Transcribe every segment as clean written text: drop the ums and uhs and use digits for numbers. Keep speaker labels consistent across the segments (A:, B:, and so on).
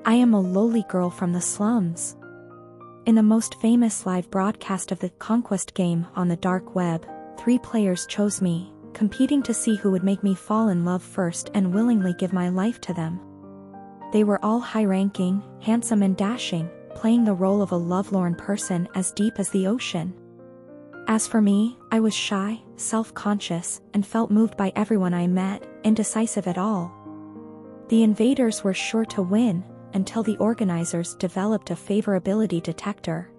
A: I am a lowly girl from the slums. In the most famous live broadcast of the Conquest game on the dark web, 3 players chose me, competing to see who would make me fall in love first and willingly give my life to them. They were all high-ranking, handsome and dashing, playing the role of a lovelorn person as deep as the ocean. As for me, I was shy, self-conscious, and felt moved by everyone I met, indecisive at all. The invaders were sure to win, until the organizers developed a favorability detector.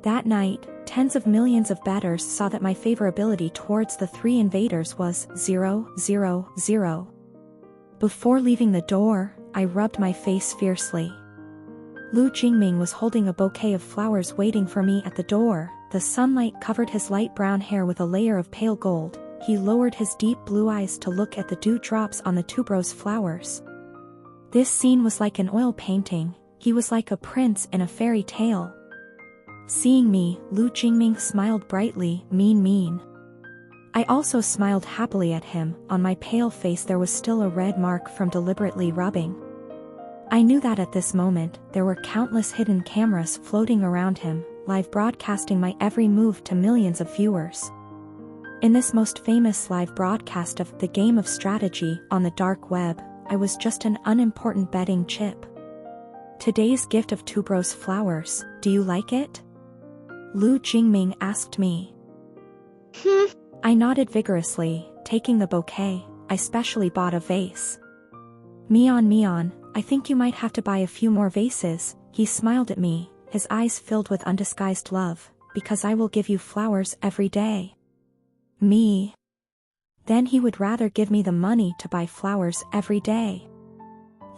A: That night, tens of millions of bettors saw that my favorability towards the 3 invaders was 0, 0, 0. Before leaving the door, I rubbed my face fiercely. Lu Jingming was holding a bouquet of flowers waiting for me at the door. The sunlight covered his light brown hair with a layer of pale gold. He lowered his deep blue eyes to look at the dewdrops on the tuberose flowers. This scene was like an oil painting. He was like a prince in a fairy tale. Seeing me, Lu Jingming smiled brightly, mean. I also smiled happily at him. On my pale face there was still a red mark from deliberately rubbing. I knew that at this moment, there were countless hidden cameras floating around him, live broadcasting my every move to millions of viewers. In this most famous live broadcast of the game of strategy on the dark web, I was just an unimportant betting chip. Today's gift of tuberose flowers, do you like it? Lu Jingming asked me. I nodded vigorously, taking the bouquet. I specially bought a vase. Mian, I think you might have to buy a few more vases. He smiled at me, his eyes filled with undisguised love, because I will give you flowers every day. Me. Then he would rather give me the money to buy flowers every day.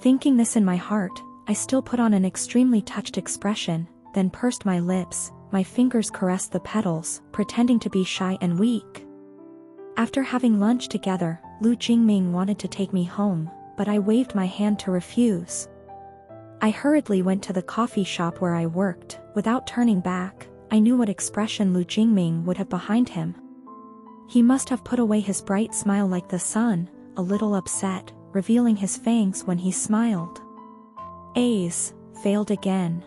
A: Thinking this in my heart, I still put on an extremely touched expression, then pursed my lips. My fingers caressed the petals, pretending to be shy and weak. After having lunch together, Lu Jingming wanted to take me home, but I waved my hand to refuse. I hurriedly went to the coffee shop where I worked. Without turning back, I knew what expression Lu Jingming would have behind him. He must have put away his bright smile like the sun, a little upset, revealing his fangs when he smiled. A's, failed again.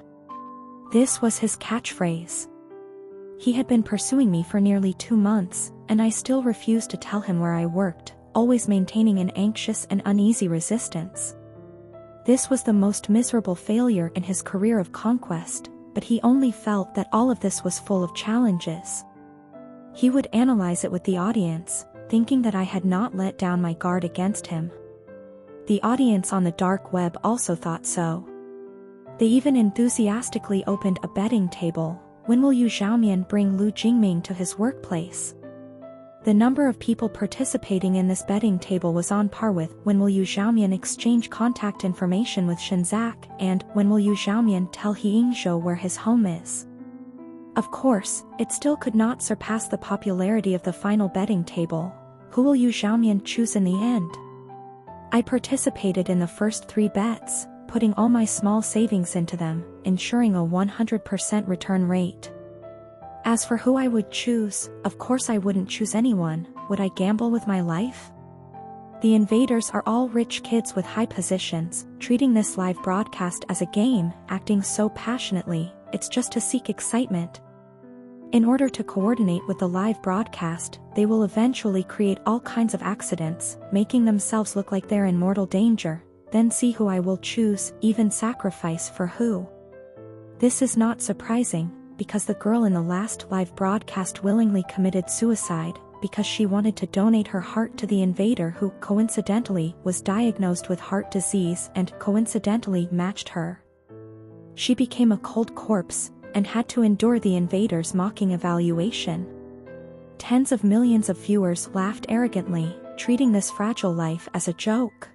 A: This was his catchphrase. He had been pursuing me for nearly 2 months, and I still refused to tell him where I worked, always maintaining an anxious and uneasy resistance. This was the most miserable failure in his career of conquest, but he only felt that all of this was full of challenges. He would analyze it with the audience, thinking that I had not let down my guard against him. The audience on the dark web also thought so. They even enthusiastically opened a betting table. When will Yu Xiaomian bring Lu Jingming to his workplace? The number of people participating in this betting table was on par with when will Yu Xiaomian exchange contact information with Shinzak and when will Yu Xiaomian tell He Yingzhou where his home is. Of course, it still could not surpass the popularity of the final betting table. Who will Yu Xiaomian choose in the end? I participated in the first 3 bets, putting all my small savings into them, ensuring a 100% return rate. As for who I would choose, of course I wouldn't choose anyone. Would I gamble with my life? The invaders are all rich kids with high positions, treating this live broadcast as a game, acting so passionately. It's just to seek excitement. In order to coordinate with the live broadcast, they will eventually create all kinds of accidents, making themselves look like they're in mortal danger. Then see who I will choose, even sacrifice for who. This is not surprising, because the girl in the last live broadcast willingly committed suicide, because she wanted to donate her heart to the invader who, coincidentally, was diagnosed with heart disease and, coincidentally, matched her. She became a cold corpse, and had to endure the invader's mocking evaluation. Tens of millions of viewers laughed arrogantly, treating this fragile life as a joke.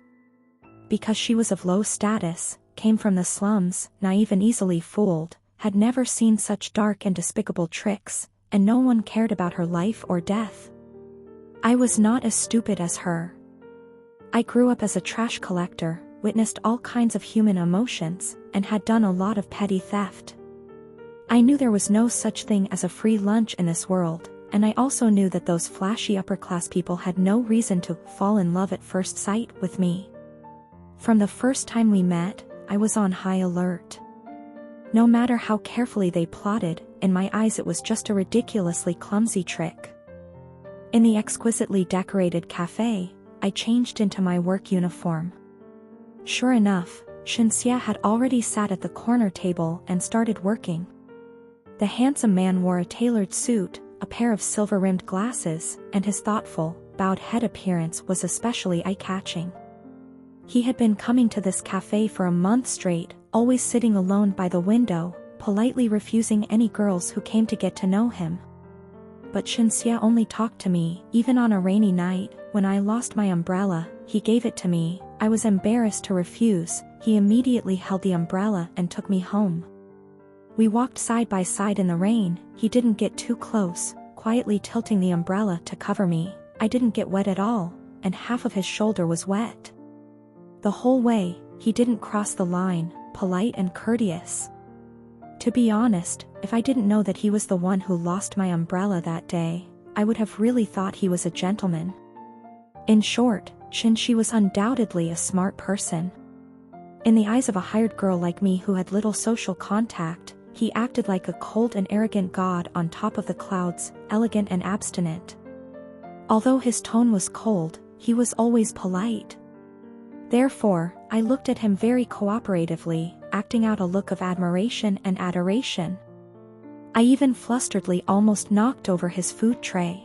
A: Because she was of low status, came from the slums, naive and easily fooled, had never seen such dark and despicable tricks, and no one cared about her life or death. I was not as stupid as her. I grew up as a trash collector, witnessed all kinds of human emotions, and had done a lot of petty theft. I knew there was no such thing as a free lunch in this world, and I also knew that those flashy upper-class people had no reason to fall in love at first sight with me. From the first time we met, I was on high alert. No matter how carefully they plotted, in my eyes it was just a ridiculously clumsy trick. In the exquisitely decorated cafe, I changed into my work uniform. Sure enough, Shinxia had already sat at the corner table and started working. The handsome man wore a tailored suit, a pair of silver-rimmed glasses, and his thoughtful, bowed head appearance was especially eye-catching. He had been coming to this cafe for a month straight, always sitting alone by the window, politely refusing any girls who came to get to know him. But Shinxia only talked to me, even on a rainy night. When I lost my umbrella, he gave it to me. I was embarrassed to refuse. He immediately held the umbrella and took me home. We walked side by side in the rain. He didn't get too close, quietly tilting the umbrella to cover me. I didn't get wet at all, and half of his shoulder was wet. The whole way, he didn't cross the line, polite and courteous. To be honest, if I didn't know that he was the one who lost my umbrella that day, I would have really thought he was a gentleman. In short, Shinxi was undoubtedly a smart person. In the eyes of a hired girl like me who had little social contact, he acted like a cold and arrogant god on top of the clouds, elegant and abstinent. Although his tone was cold, he was always polite. Therefore, I looked at him very cooperatively, acting out a look of admiration and adoration. I even flusteredly almost knocked over his food tray.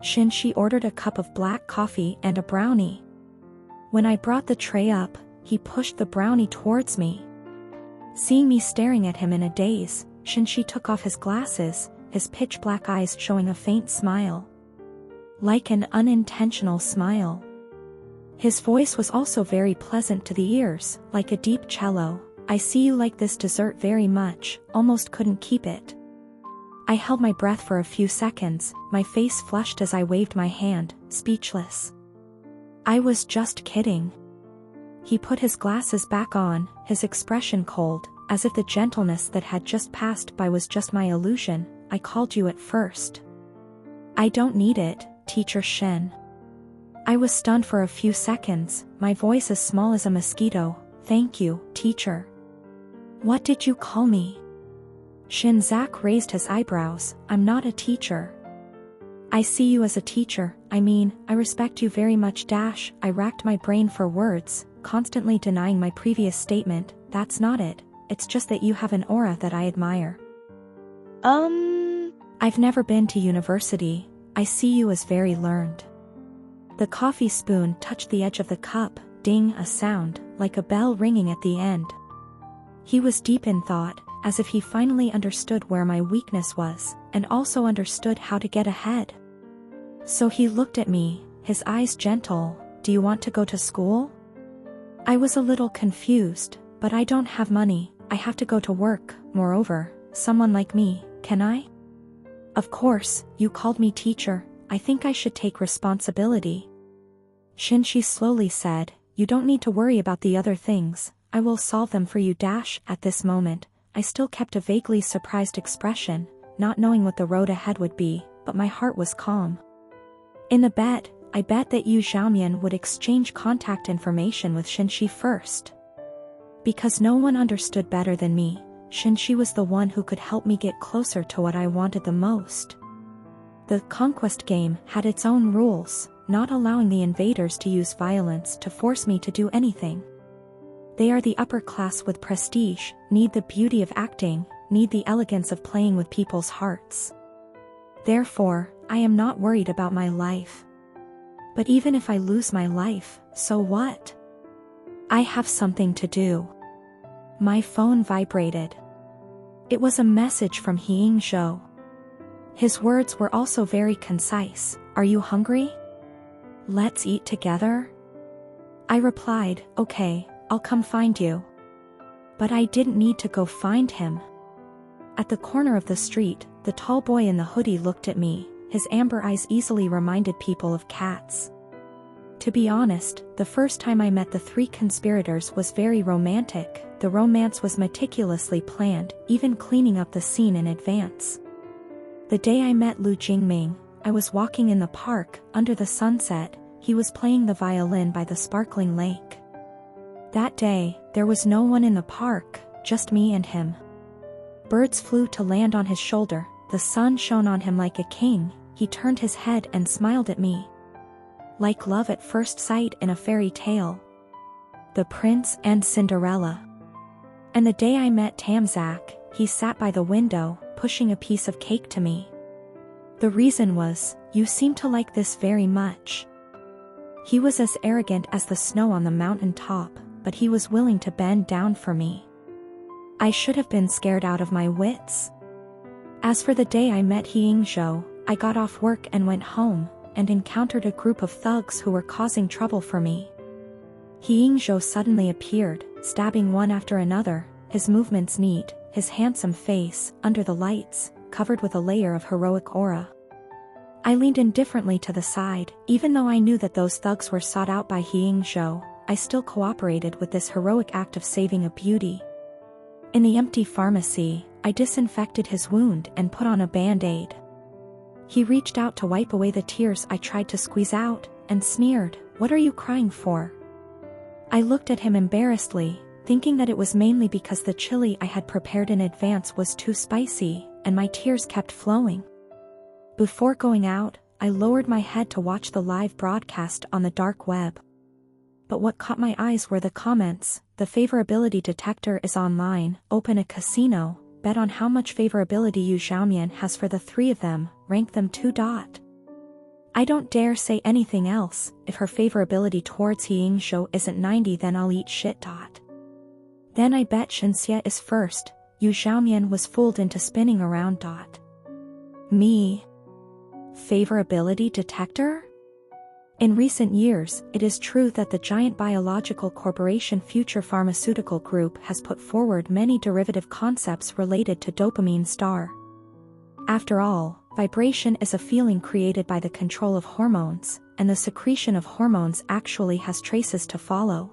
A: Shinxi ordered a cup of black coffee and a brownie. When I brought the tray up, he pushed the brownie towards me. Seeing me staring at him in a daze, Shinxi took off his glasses, his pitch-black eyes showing a faint smile. Like an unintentional smile. His voice was also very pleasant to the ears, like a deep cello. I see you like this dessert very much, almost couldn't keep it. I held my breath for a few seconds, my face flushed as I waved my hand, speechless. I was just kidding. He put his glasses back on, his expression cold, as if the gentleness that had just passed by was just my illusion. I called you at first. I don't need it, Teacher Shen. I was stunned for a few seconds, my voice as small as a mosquito. Thank you, teacher. What did you call me? Shinzak raised his eyebrows. I'm not a teacher. I see you as a teacher. I mean, I respect you very much. I racked my brain for words, constantly denying my previous statement. That's not it. It's just that you have an aura that I admire. I've never been to university. I see you as very learned. The coffee spoon touched the edge of the cup, ding, a sound, like a bell ringing at the end. He was deep in thought, as if he finally understood where my weakness was, and also understood how to get ahead. So he looked at me, his eyes gentle. Do you want to go to school? I was a little confused, but I don't have money, I have to go to work. Moreover, someone like me, can I? Of course, you called me teacher, I think I should take responsibility. Shinxi slowly said, you don't need to worry about the other things, I will solve them for you. At this moment, I still kept a vaguely surprised expression, not knowing what the road ahead would be, but my heart was calm. In the bet, I bet that Yu Xiaomian would exchange contact information with Shinxi first. Because no one understood better than me, Shinxi was the one who could help me get closer to what I wanted the most. The conquest game had its own rules, not allowing the invaders to use violence to force me to do anything. They are the upper class with prestige, need the beauty of acting, need the elegance of playing with people's hearts. Therefore, I am not worried about my life. But even if I lose my life, so what? I have something to do. My phone vibrated. It was a message from Hiying Zhou. His words were also very concise. Are you hungry? Let's eat together? I replied, okay, I'll come find you. But I didn't need to go find him. At the corner of the street, the tall boy in the hoodie looked at me, his amber eyes easily reminded people of cats. To be honest, the first time I met the three conspirators was very romantic. The romance was meticulously planned, even cleaning up the scene in advance. The day I met Lu Jingming, I was walking in the park, under the sunset. He was playing the violin by the sparkling lake. That day, there was no one in the park, just me and him. Birds flew to land on his shoulder, the sun shone on him like a king, he turned his head and smiled at me. Like love at first sight in a fairy tale. The Prince and Cinderella. And the day I met Tamzak, he sat by the window, pushing a piece of cake to me. The reason was, you seem to like this very much. He was as arrogant as the snow on the mountain top, but he was willing to bend down for me. I should have been scared out of my wits. As for the day I met Hyingzhou, I got off work and went home, and encountered a group of thugs who were causing trouble for me. Hyingzhou suddenly appeared, stabbing one after another, his movements neat, his handsome face, under the lights, covered with a layer of heroic aura. I leaned indifferently to the side, even though I knew that those thugs were sought out by Hyingzhou, I still cooperated with this heroic act of saving a beauty. In the empty pharmacy, I disinfected his wound and put on a band-aid. He reached out to wipe away the tears I tried to squeeze out, and sneered, "What are you crying for?" I looked at him embarrassedly, thinking that it was mainly because the chili I had prepared in advance was too spicy, and my tears kept flowing. Before going out, I lowered my head to watch the live broadcast on the dark web. But what caught my eyes were the comments: the favorability detector is online, open a casino, bet on how much favorability Yu Xiaomian has for the three of them, rank them 2. I don't dare say anything else, if her favorability towards Hyingzhou isn't 90 then I'll eat shit. Then I bet Shenxia is first, Yu Xiaomian was fooled into spinning around. Me. Favorability detector? In recent years, it is true that the giant biological corporation Future Pharmaceutical Group has put forward many derivative concepts related to dopamine star. After all, vibration is a feeling created by the control of hormones, and the secretion of hormones actually has traces to follow.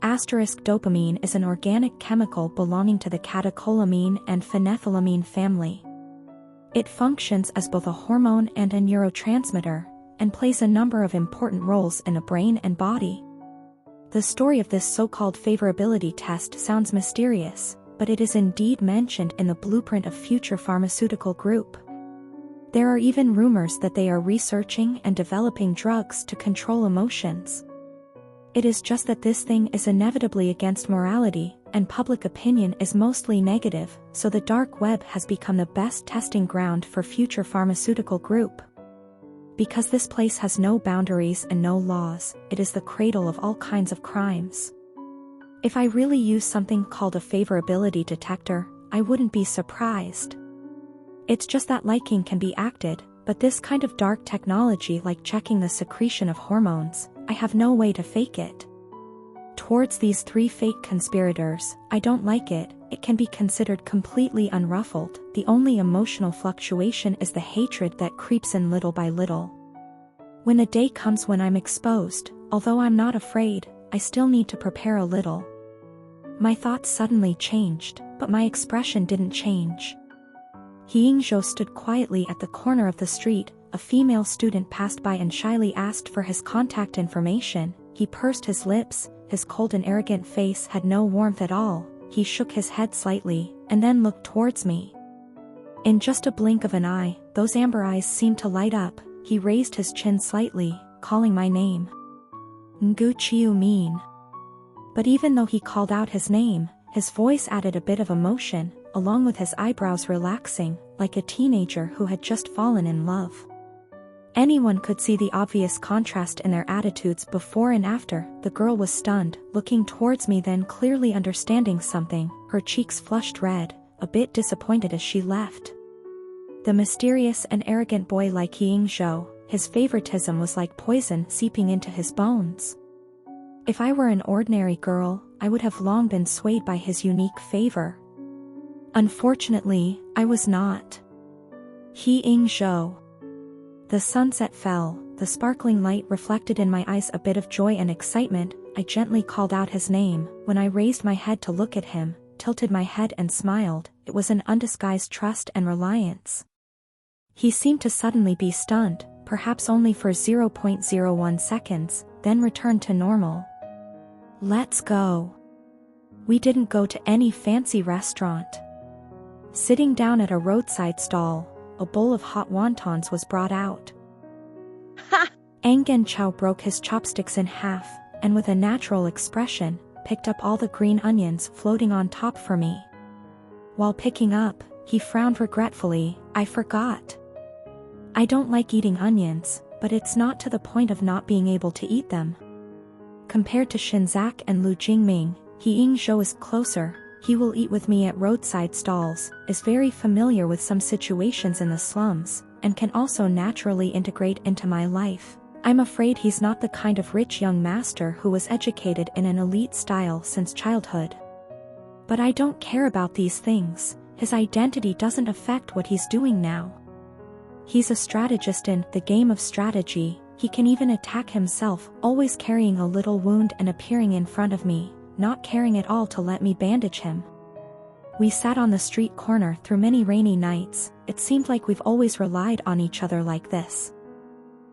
A: Dopamine is an organic chemical belonging to the catecholamine and phenethylamine family. It functions as both a hormone and a neurotransmitter, and plays a number of important roles in the brain and body. The story of this so-called favorability test sounds mysterious, but it is indeed mentioned in the blueprint of Future Pharmaceutical Group. There are even rumors that they are researching and developing drugs to control emotions. It is just that this thing is inevitably against morality, and public opinion is mostly negative, so the dark web has become the best testing ground for Future Pharmaceutical Group. Because this place has no boundaries and no laws, it is the cradle of all kinds of crimes. If I really use something called a favorability detector, I wouldn't be surprised. It's just that liking can be acted, but this kind of dark technology like checking the secretion of hormones, I have no way to fake it. Towards these three fake conspirators, I don't like it. It can be considered completely unruffled. The only emotional fluctuation is the hatred that creeps in little by little. When the day comes when I'm exposed, although I'm not afraid, I still need to prepare a little. My thoughts suddenly changed, but my expression didn't change. Hyingzhou stood quietly at the corner of the street. A female student passed by and shyly asked for his contact information. He pursed his lips, his cold and arrogant face had no warmth at all. He shook his head slightly, and then looked towards me. In just a blink of an eye, those amber eyes seemed to light up. He raised his chin slightly, calling my name. Ngu Chiu Min. But even though he called out his name, his voice added a bit of emotion, along with his eyebrows relaxing, like a teenager who had just fallen in love. Anyone could see the obvious contrast in their attitudes before and after. The girl was stunned, looking towards me, then clearly understanding something, her cheeks flushed red, a bit disappointed as she left. The mysterious and arrogant boy like Hyingzhou, his favoritism was like poison seeping into his bones. If I were an ordinary girl, I would have long been swayed by his unique favor. Unfortunately, I was not. Hyingzhou. The sunset fell, the sparkling light reflected in my eyes a bit of joy and excitement. I gently called out his name. When I raised my head to look at him, tilted my head and smiled, it was an undisguised trust and reliance. He seemed to suddenly be stunned, perhaps only for 0.01 seconds, then returned to normal. Let's go. We didn't go to any fancy restaurant. Sitting down at a roadside stall, a bowl of hot wontons was brought out.
B: Ha!
A: Ang Genchao broke his chopsticks in half, and with a natural expression, picked up all the green onions floating on top for me. While picking up, he frowned regretfully. I forgot. I don't like eating onions, but it's not to the point of not being able to eat them. Compared to Shinzak and Lu Jingming, He Yingzhou is closer. He will eat with me at roadside stalls, is very familiar with some situations in the slums, and can also naturally integrate into my life. I'm afraid he's not the kind of rich young master who was educated in an elite style since childhood. But I don't care about these things. His identity doesn't affect what he's doing now. He's a strategist in the game of strategy. He can even attack himself, always carrying a little wound and appearing in front of me, not caring at all to let me bandage him. We sat on the street corner through many rainy nights. It seemed like we've always relied on each other like this.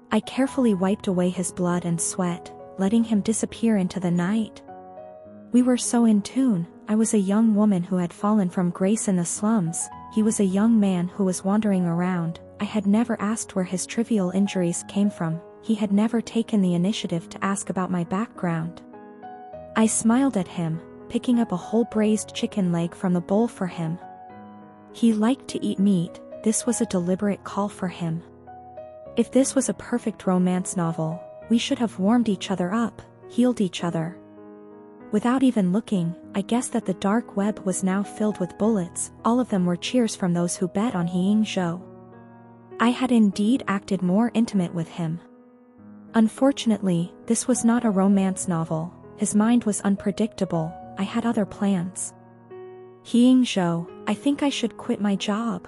A: I carefully wiped away his blood and sweat, letting him disappear into the night. We were so in tune. I was a young woman who had fallen from grace in the slums. He was a young man who was wandering around. I had never asked where his trivial injuries came from. He had never taken the initiative to ask about my background. I smiled at him, picking up a whole braised chicken leg from the bowl for him. He liked to eat meat. This was a deliberate call for him. If this was a perfect romance novel, we should have warmed each other up, healed each other. Without even looking, I guessed that the dark web was now filled with bullets. All of them were cheers from those who bet on He Yingzhou. I had indeed acted more intimate with him. Unfortunately, this was not a romance novel. His mind was unpredictable. I had other plans. He Yingzhou, I think I should quit my job.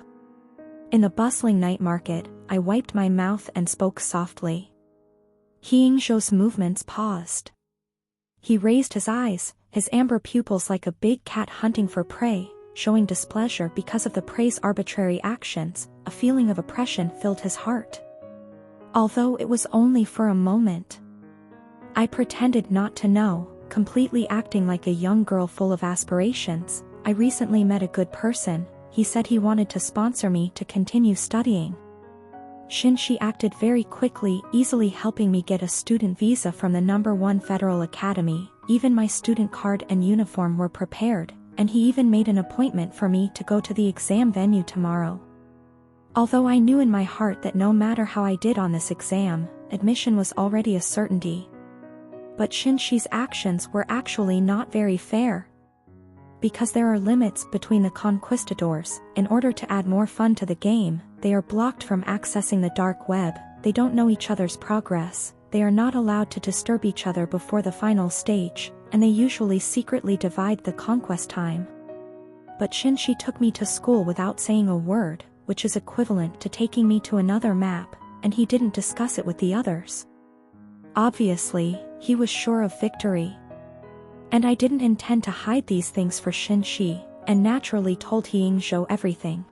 A: In the bustling night market, I wiped my mouth and spoke softly. He Yingzhou's movements paused. He raised his eyes, his amber pupils like a big cat hunting for prey, showing displeasure because of the prey's arbitrary actions. A feeling of oppression filled his heart. Although it was only for a moment. I pretended not to know, completely acting like a young girl full of aspirations. I recently met a good person. He said he wanted to sponsor me to continue studying. Shinshi acted very quickly, easily helping me get a student visa from the #1 federal academy. Even my student card and uniform were prepared, and he even made an appointment for me to go to the exam venue tomorrow. Although I knew in my heart that no matter how I did on this exam, admission was already a certainty. But Shinshi's actions were actually not very fair. Because there are limits between the conquistadors, in order to add more fun to the game, they are blocked from accessing the dark web. They don't know each other's progress, they are not allowed to disturb each other before the final stage, and they usually secretly divide the conquest time. But Shinshi took me to school without saying a word, which is equivalent to taking me to another map, and he didn't discuss it with the others. Obviously, he was sure of victory. And I didn't intend to hide these things for Shinshi, and naturally told He Yingzhou everything.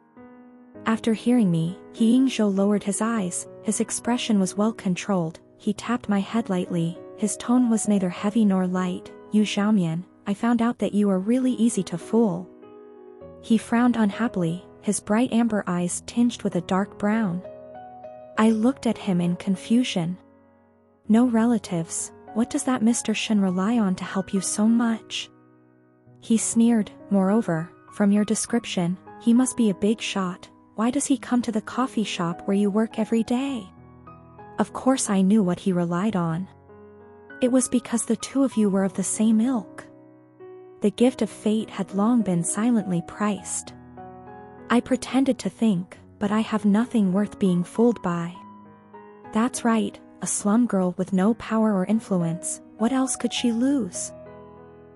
A: After hearing me, He Yingzhou lowered his eyes. His expression was well controlled. He tapped my head lightly. His tone was neither heavy nor light. Yu Xiaomian, I found out that you are really easy to fool. He frowned unhappily, his bright amber eyes tinged with a dark brown. I looked at him in confusion. No relatives. What does that Mr. Shen rely on to help you so much? He sneered. Moreover, from your description, he must be a big shot. Why does he come to the coffee shop where you work every day? Of course I knew what he relied on. It was because the two of you were of the same ilk. The gift of fate had long been silently priced. I pretended to think, but I have nothing worth being fooled by. That's right. A slum girl with no power or influence, what else could she lose?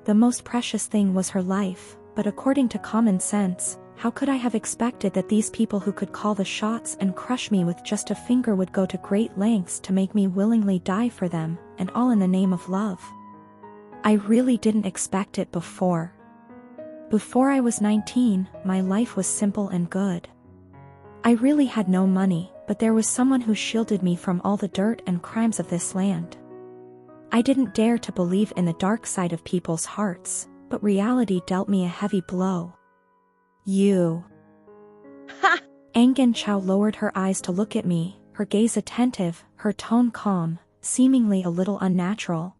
A: The most precious thing was her life, but according to common sense, how could I have expected that these people who could call the shots and crush me with just a finger would go to great lengths to make me willingly die for them, and all in the name of love? I really didn't expect it before. Before I was 19, my life was simple and good. I really had no money, but there was someone who shielded me from all the dirt and crimes of this land. I didn't dare to believe in the dark side of people's hearts, but reality dealt me a heavy blow. You.
B: Ha!
A: Angan Chow lowered her eyes to look at me, her gaze attentive, her tone calm, seemingly a little unnatural.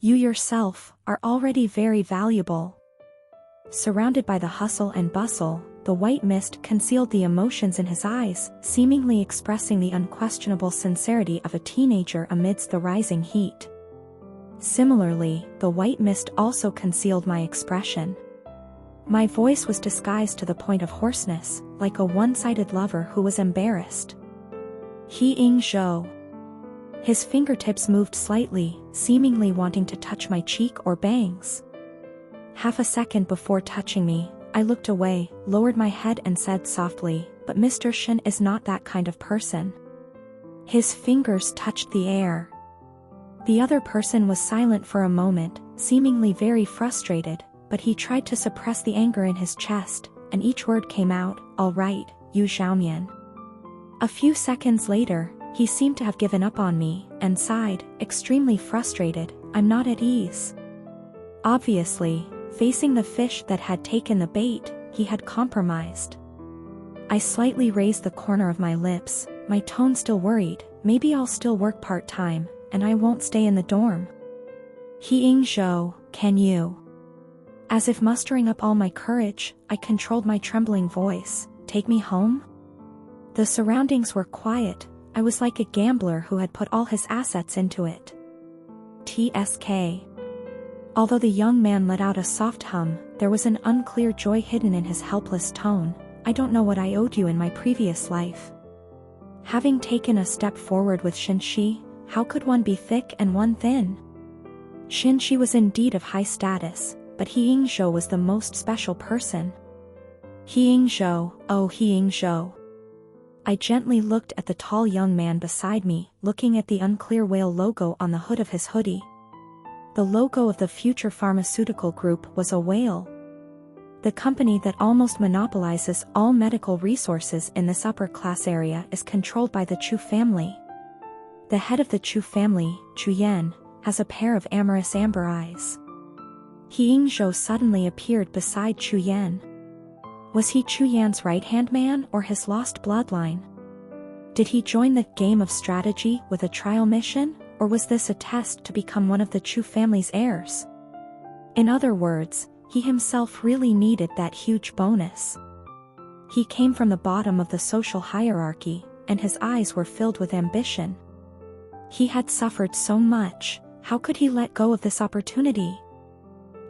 A: You yourself are already very valuable. Surrounded by the hustle and bustle, the white mist concealed the emotions in his eyes, seemingly expressing the unquestionable sincerity of a teenager amidst the rising heat. Similarly, the white mist also concealed my expression. My voice was disguised to the point of hoarseness, like a one-sided lover who was embarrassed. He Ying Zhou. His fingertips moved slightly, seemingly wanting to touch my cheek or bangs. Half a second before touching me, I looked away, lowered my head and said softly, "But Mr. Shen is not that kind of person." His fingers touched the air. The other person was silent for a moment, seemingly very frustrated, but he tried to suppress the anger in his chest, and each word came out, "All right, Yu Xiaomian." A few seconds later, he seemed to have given up on me, and sighed, extremely frustrated, "I'm not at ease." Obviously, facing the fish that had taken the bait, he had compromised. I slightly raised the corner of my lips, my tone still worried, "Maybe I'll still work part-time, and I won't stay in the dorm." He Ying Zhou, can you? As if mustering up all my courage, I controlled my trembling voice, "Take me home?" The surroundings were quiet, I was like a gambler who had put all his assets into it. TSK. Although the young man let out a soft hum, there was an unclear joy hidden in his helpless tone. "I don't know what I owed you in my previous life." Having taken a step forward with Shinshi, how could one be thick and one thin? Shinshi was indeed of high status, but He Ying Zhou was the most special person. He Ying Zhou, oh He Ying Zhou. I gently looked at the tall young man beside me, looking at the unclear whale logo on the hood of his hoodie. The logo of the Future Pharmaceutical Group was a whale. The company that almost monopolizes all medical resources in this upper-class area is controlled by the Chu family. The head of the Chu family, Chu Yan, has a pair of amorous amber eyes. He Ying Zhou suddenly appeared beside Chu Yan. Was he Chu Yan's right-hand man or his lost bloodline? Did he join the game of strategy with a trial mission, or was this a test to become one of the Chu family's heirs? In other words, he himself really needed that huge bonus. He came from the bottom of the social hierarchy, and his eyes were filled with ambition. He had suffered so much, how could he let go of this opportunity?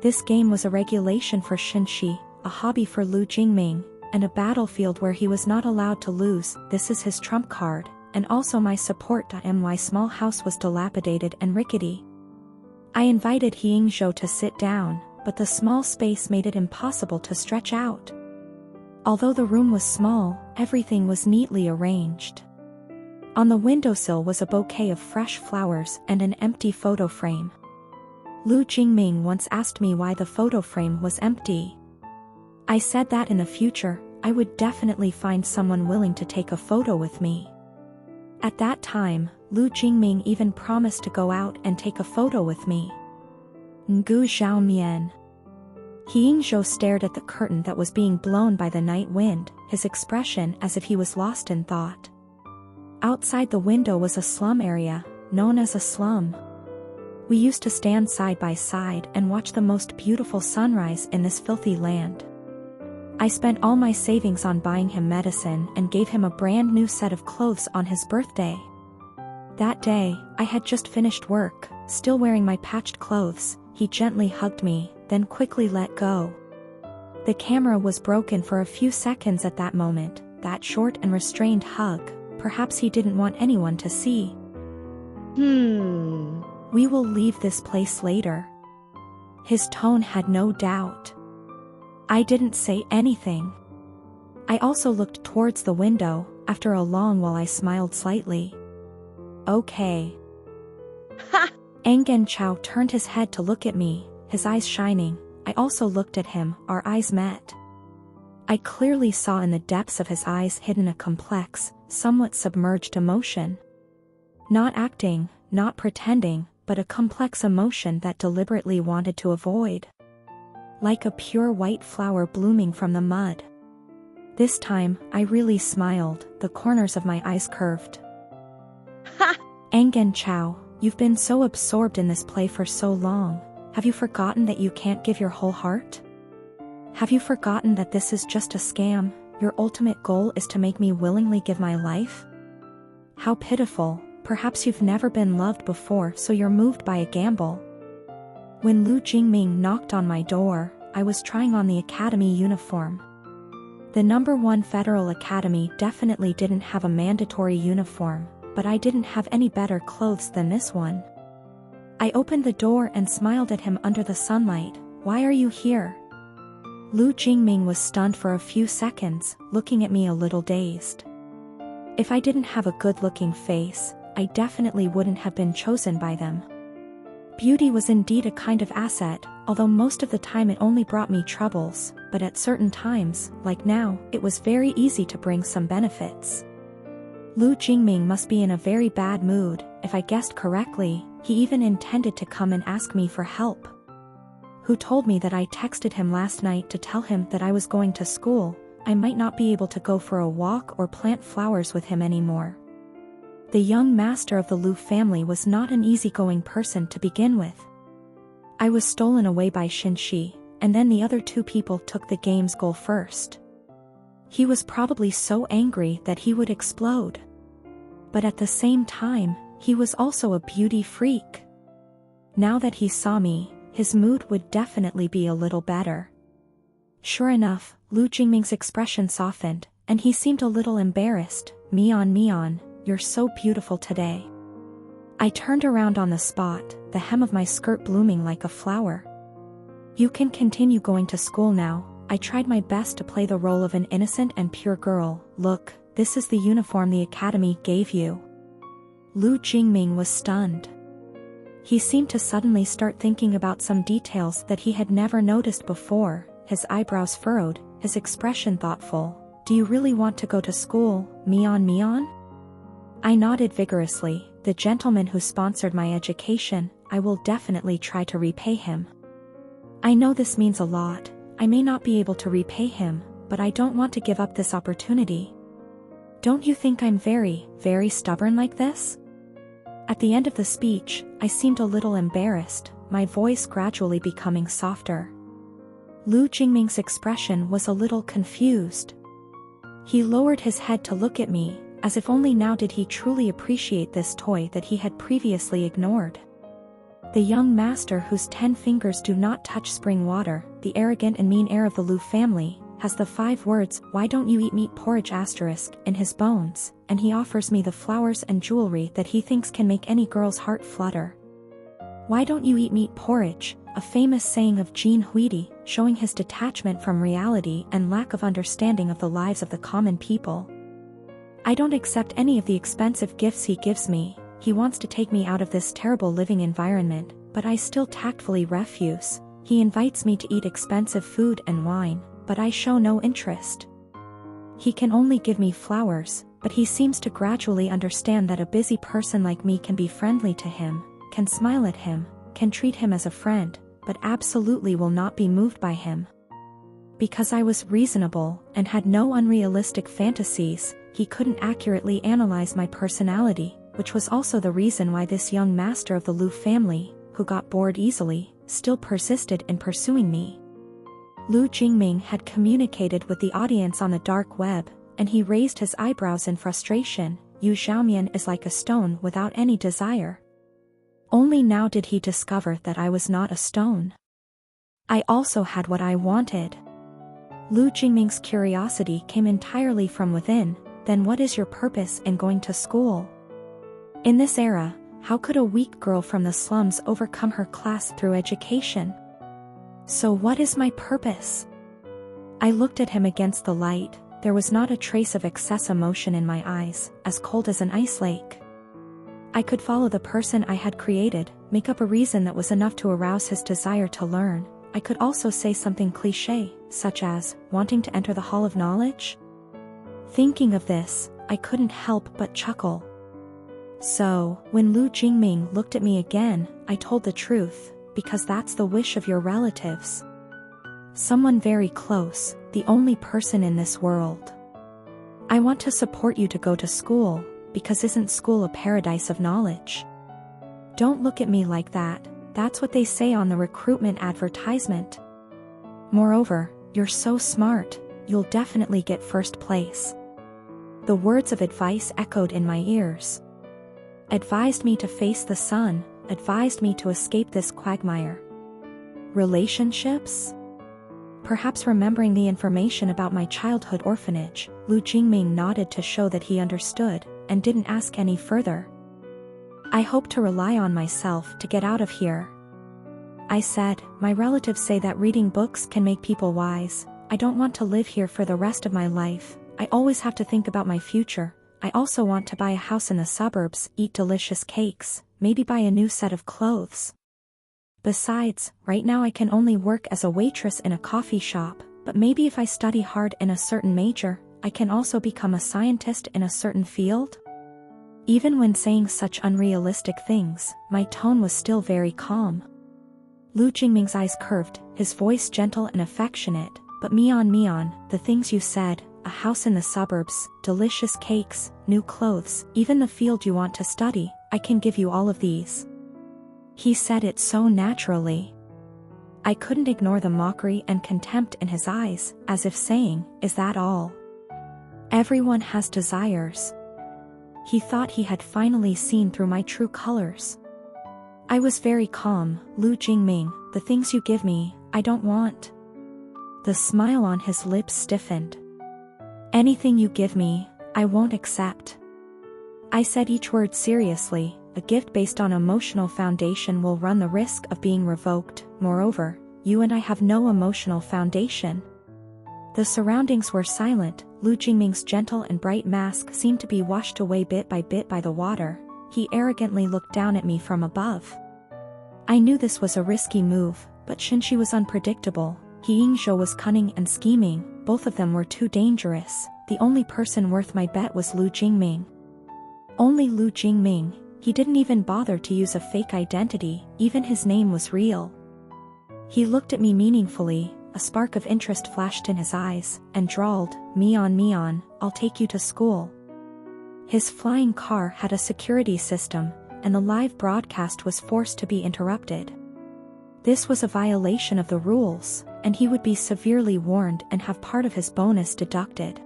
A: This game was a regulation for Shinshi, a hobby for Lu Jingming, and a battlefield where he was not allowed to lose. This is his trump card, and also my support. My small house was dilapidated and rickety. I invited He Ying Zhou to sit down, but the small space made it impossible to stretch out. Although the room was small, everything was neatly arranged. On the windowsill was a bouquet of fresh flowers and an empty photo frame. Lu Jingming once asked me why the photo frame was empty. I said that in the future, I would definitely find someone willing to take a photo with me. At that time, Lu Jingming even promised to go out and take a photo with me. Ngu Xiaomian. He Ying Zhou stared at the curtain that was being blown by the night wind, his expression as if he was lost in thought. Outside the window was a slum area, known as a slum. We used to stand side by side and watch the most beautiful sunrise in this filthy land. I spent all my savings on buying him medicine and gave him a brand new set of clothes on his birthday. That day, I had just finished work, still wearing my patched clothes. He gently hugged me, then quickly let go. The camera was broken for a few seconds at that moment, that short and restrained hug. Perhaps he didn't want anyone to see. We will leave this place later. His tone had no doubt. I didn't say anything. I also looked towards the window. After a long while I smiled slightly. Okay.
B: Ha!
A: Angan Chow turned his head to look at me, his eyes shining. I also looked at him, our eyes met. I clearly saw in the depths of his eyes hidden a complex, somewhat submerged emotion. Not acting, not pretending, but a complex emotion that deliberately wanted to avoid. Like a pure white flower blooming from the mud. This time, I really smiled, the corners of my eyes curved.
B: Ha!
A: Angen Chow, you've been so absorbed in this play for so long. Have you forgotten that you can't give your whole heart? Have you forgotten that this is just a scam? Your ultimate goal is to make me willingly give my life? How pitiful. Perhaps you've never been loved before, so you're moved by a gamble. When Lu Jingming knocked on my door, I was trying on the academy uniform. The #1 federal academy definitely didn't have a mandatory uniform, but I didn't have any better clothes than this one. I opened the door and smiled at him under the sunlight. Why are you here? Lu Jingming was stunned for a few seconds, looking at me a little dazed. If I didn't have a good-looking face, I definitely wouldn't have been chosen by them. Beauty was indeed a kind of asset, although most of the time it only brought me troubles, but at certain times, like now, it was very easy to bring some benefits. Lu Jingming must be in a very bad mood. If I guessed correctly, he even intended to come and ask me for help. Who told me that I texted him last night to tell him that I was going to school, I might not be able to go for a walk or plant flowers with him anymore. The young master of the Lu family was not an easygoing person to begin with. I was stolen away by Shinshi, and then the other two people took the game's goal first. He was probably so angry that he would explode. But at the same time, he was also a beauty freak. Now that he saw me, his mood would definitely be a little better. Sure enough, Lu Jingming's expression softened, and he seemed a little embarrassed. Mian, you're so beautiful today. I turned around on the spot, the hem of my skirt blooming like a flower. You can continue going to school now. I tried my best to play the role of an innocent and pure girl. Look, this is the uniform the academy gave you. Lu Jingming was stunned. He seemed to suddenly start thinking about some details that he had never noticed before, his eyebrows furrowed, his expression thoughtful. Do you really want to go to school, Mian? I nodded vigorously. The gentleman who sponsored my education, I will definitely try to repay him. I know this means a lot. I may not be able to repay him, but I don't want to give up this opportunity. Don't you think I'm very, very stubborn like this? At the end of the speech, I seemed a little embarrassed, my voice gradually becoming softer. Lu Jingming's expression was a little confused. He lowered his head to look at me, as if only now did he truly appreciate this toy that he had previously ignored. The young master whose 10 fingers do not touch spring water, the arrogant and mean heir of the Lu family, has the 5 words, "Why don't you eat meat porridge?" in his bones, and he offers me the flowers and jewelry that he thinks can make any girl's heart flutter. Why don't you eat meat porridge? A famous saying of Jean Huidi, showing his detachment from reality and lack of understanding of the lives of the common people. I don't accept any of the expensive gifts he gives me. He wants to take me out of this terrible living environment, but I still tactfully refuse. He invites me to eat expensive food and wine, but I show no interest. He can only give me flowers, but he seems to gradually understand that a busy person like me can be friendly to him, can smile at him, can treat him as a friend, but absolutely will not be moved by him. Because I was reasonable and had no unrealistic fantasies, he couldn't accurately analyze my personality, which was also the reason why this young master of the Lu family, who got bored easily, still persisted in pursuing me. Lu Jingming had communicated with the audience on the dark web, and he raised his eyebrows in frustration. Yu Xiaomian is like a stone without any desire. Only now did he discover that I was not a stone. I also had what I wanted. Lu Jingming's curiosity came entirely from within. Then what is your purpose in going to school? In this era, how could a weak girl from the slums overcome her class through education? So what is my purpose? I looked at him against the light. There was not a trace of excess emotion in my eyes, as cold as an ice lake. I could follow the person I had created, make up a reason that was enough to arouse his desire to learn. I could also say something cliché, such as, wanting to enter the Hall of Knowledge? Thinking of this, I couldn't help but chuckle. So, when Lu Jingming looked at me again, I told the truth, because that's the wish of your relatives. Someone very close, the only person in this world. I want to support you to go to school, because isn't school a paradise of knowledge? Don't look at me like that, that's what they say on the recruitment advertisement. Moreover, you're so smart, you'll definitely get first place. The words of advice echoed in my ears. Advised me to face the sun, advised me to escape this quagmire. Relationships? Perhaps remembering the information about my childhood orphanage, Lu Jingming nodded to show that he understood, and didn't ask any further. I hope to rely on myself to get out of here. I said, my relatives say that reading books can make people wise. I don't want to live here for the rest of my life. I always have to think about my future. I also want to buy a house in the suburbs, eat delicious cakes, maybe buy a new set of clothes. Besides, right now I can only work as a waitress in a coffee shop, but maybe if I study hard in a certain major, I can also become a scientist in a certain field? Even when saying such unrealistic things, my tone was still very calm. Lu Jingming's eyes curved, his voice gentle and affectionate, but Mian, the things you said, a house in the suburbs, delicious cakes, new clothes, even the field you want to study, I can give you all of these. He said it so naturally. I couldn't ignore the mockery and contempt in his eyes, as if saying, is that all? Everyone has desires. He thought he had finally seen through my true colors. I was very calm. Lu Jingming, the things you give me, I don't want. The smile on his lips stiffened. Anything you give me, I won't accept. I said each word seriously. A gift based on emotional foundation will run the risk of being revoked. Moreover, you and I have no emotional foundation. The surroundings were silent. Lu Jingming's gentle and bright mask seemed to be washed away bit by the water. He arrogantly looked down at me from above. I knew this was a risky move, but Shinshi was unpredictable. He Yingzhou was cunning and scheming. Both of them were too dangerous. The only person worth my bet was Lu Jingming. Only Lu Jingming. He didn't even bother to use a fake identity, even his name was real. He looked at me meaningfully, a spark of interest flashed in his eyes, and drawled, Mian, I'll take you to school. His flying car had a security system, and the live broadcast was forced to be interrupted. This was a violation of the rules, and he would be severely warned and have part of his bonus deducted.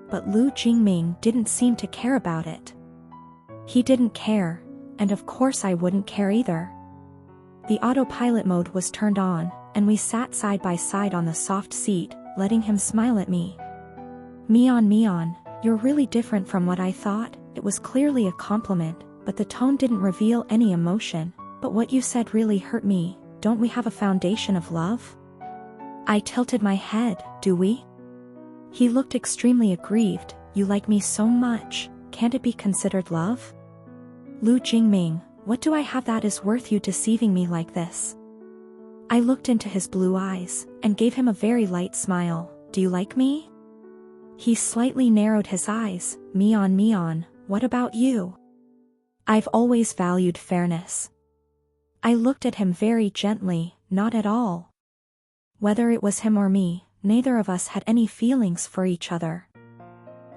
A: But Lu Jingming didn't seem to care about it. He didn't care, and of course I wouldn't care either. The autopilot mode was turned on, and we sat side by side on the soft seat, letting him smile at me. Mian, you're really different from what I thought. It was clearly a compliment, but the tone didn't reveal any emotion. But what you said really hurt me. Don't we have a foundation of love? I tilted my head. Do we? He looked extremely aggrieved. You like me so much, can't it be considered love? Lu Jingming, what do I have that is worth you deceiving me like this? I looked into his blue eyes, and gave him a very light smile. Do you like me? He slightly narrowed his eyes. Mian, what about you? I've always valued fairness. I looked at him very gently. Not at all. Whether it was him or me, neither of us had any feelings for each other.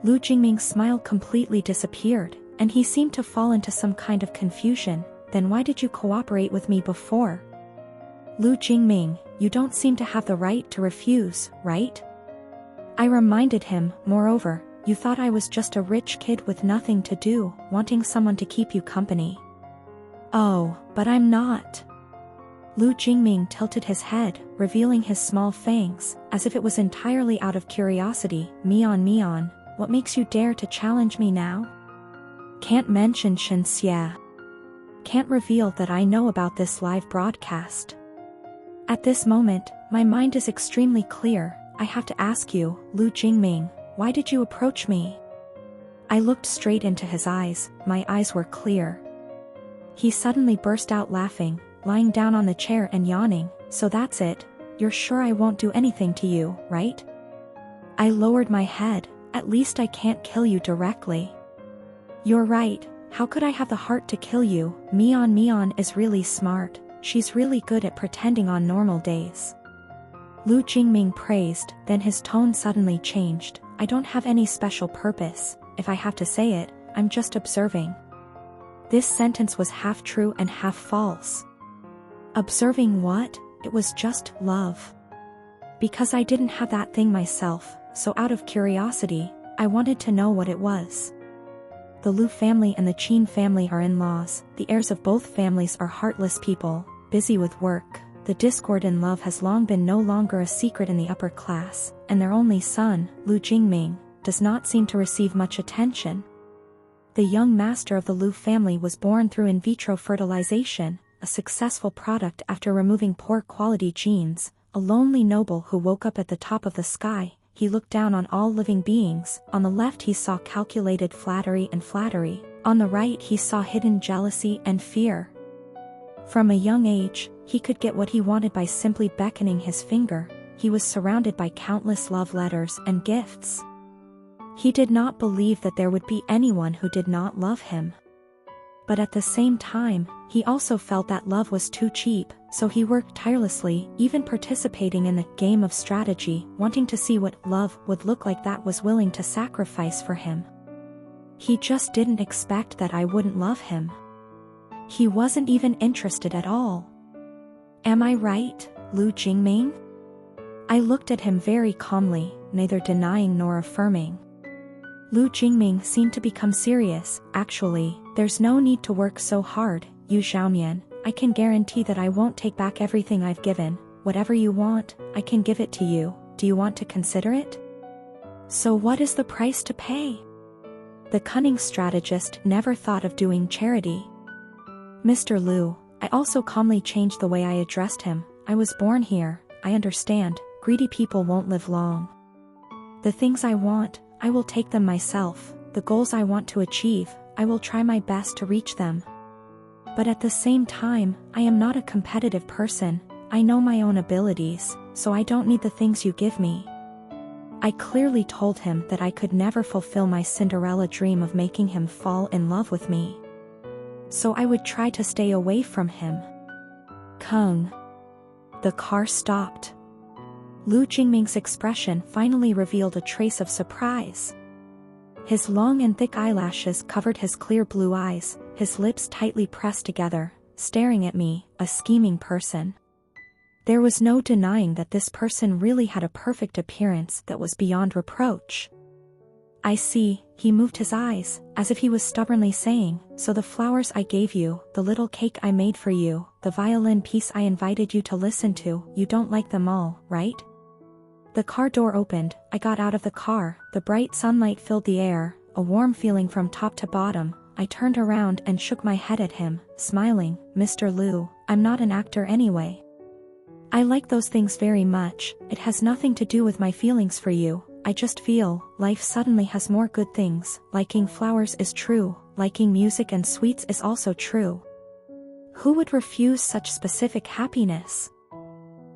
A: Lu Jingming's smile completely disappeared, and he seemed to fall into some kind of confusion. Then why did you cooperate with me before? Lu Jingming, you don't seem to have the right to refuse, right? I reminded him. Moreover, you thought I was just a rich kid with nothing to do, wanting someone to keep you company. Oh, but I'm not. Lu Jingming tilted his head, revealing his small fangs, as if it was entirely out of curiosity. Mian, what makes you dare to challenge me now? Can't mention Shenxia. Can't reveal that I know about this live broadcast. At this moment, my mind is extremely clear. I have to ask you, Lu Jingming, why did you approach me? I looked straight into his eyes. My eyes were clear. He suddenly burst out laughing, lying down on the chair and yawning. So that's it, you're sure I won't do anything to you, right? I lowered my head. At least I can't kill you directly. You're right, How could I have the heart to kill you? Mion is really smart, she's really good at pretending on normal days. Lu Jingming praised, then his tone suddenly changed. I don't have any special purpose, if I have to say it, I'm just observing. This sentence was half true and half false. Observing what? It was just love. Because I didn't have that thing myself, so out of curiosity, I wanted to know what it was. The Lu family and the Qin family are in-laws, the heirs of both families are heartless people, busy with work. The discord in love has long been no longer a secret in the upper class, and their only son, Lu Jingming, does not seem to receive much attention. The young master of the Lu family was born through in vitro fertilization, a successful product after removing poor quality genes, a lonely noble who woke up at the top of the sky. He looked down on all living beings. On the left he saw calculated flattery and flattery, on the right he saw hidden jealousy and fear. From a young age, he could get what he wanted by simply beckoning his finger. He was surrounded by countless love letters and gifts. He did not believe that there would be anyone who did not love him. But at the same time, he also felt that love was too cheap, so he worked tirelessly, even participating in the game of strategy, wanting to see what love would look like that was willing to sacrifice for him. He just didn't expect that I wouldn't love him. He wasn't even interested at all. Am I right, Lu Jingming? I looked at him very calmly, neither denying nor affirming. Lu Jingming seemed to become serious. Actually, there's no need to work so hard, Yu Xiaomian. I can guarantee that I won't take back everything I've given. Whatever you want, I can give it to you. Do you want to consider it? So what is the price to pay? The cunning strategist never thought of doing charity. Mr. Lu, I also calmly changed the way I addressed him. I was born here, I understand, greedy people won't live long. The things I want, I will take them myself. The goals I want to achieve, I will try my best to reach them. But at the same time, I am not a competitive person. I know my own abilities, so I don't need the things you give me. I clearly told him that I could never fulfill my Cinderella dream of making him fall in love with me. So I would try to stay away from him. Kung. The car stopped. Lu Jingming's expression finally revealed a trace of surprise. His long and thick eyelashes covered his clear blue eyes, his lips tightly pressed together, staring at me, a scheming person. There was no denying that this person really had a perfect appearance that was beyond reproach. I see, he moved his eyes, as if he was stubbornly saying, so the flowers I gave you, the little cake I made for you, the violin piece I invited you to listen to, you don't like them all, right? The car door opened, I got out of the car, the bright sunlight filled the air, a warm feeling from top to bottom. I turned around and shook my head at him, smiling. Mr. Lu, I'm not an actor anyway. I like those things very much, it has nothing to do with my feelings for you. I just feel, life suddenly has more good things. Liking flowers is true, liking music and sweets is also true. Who would refuse such specific happiness?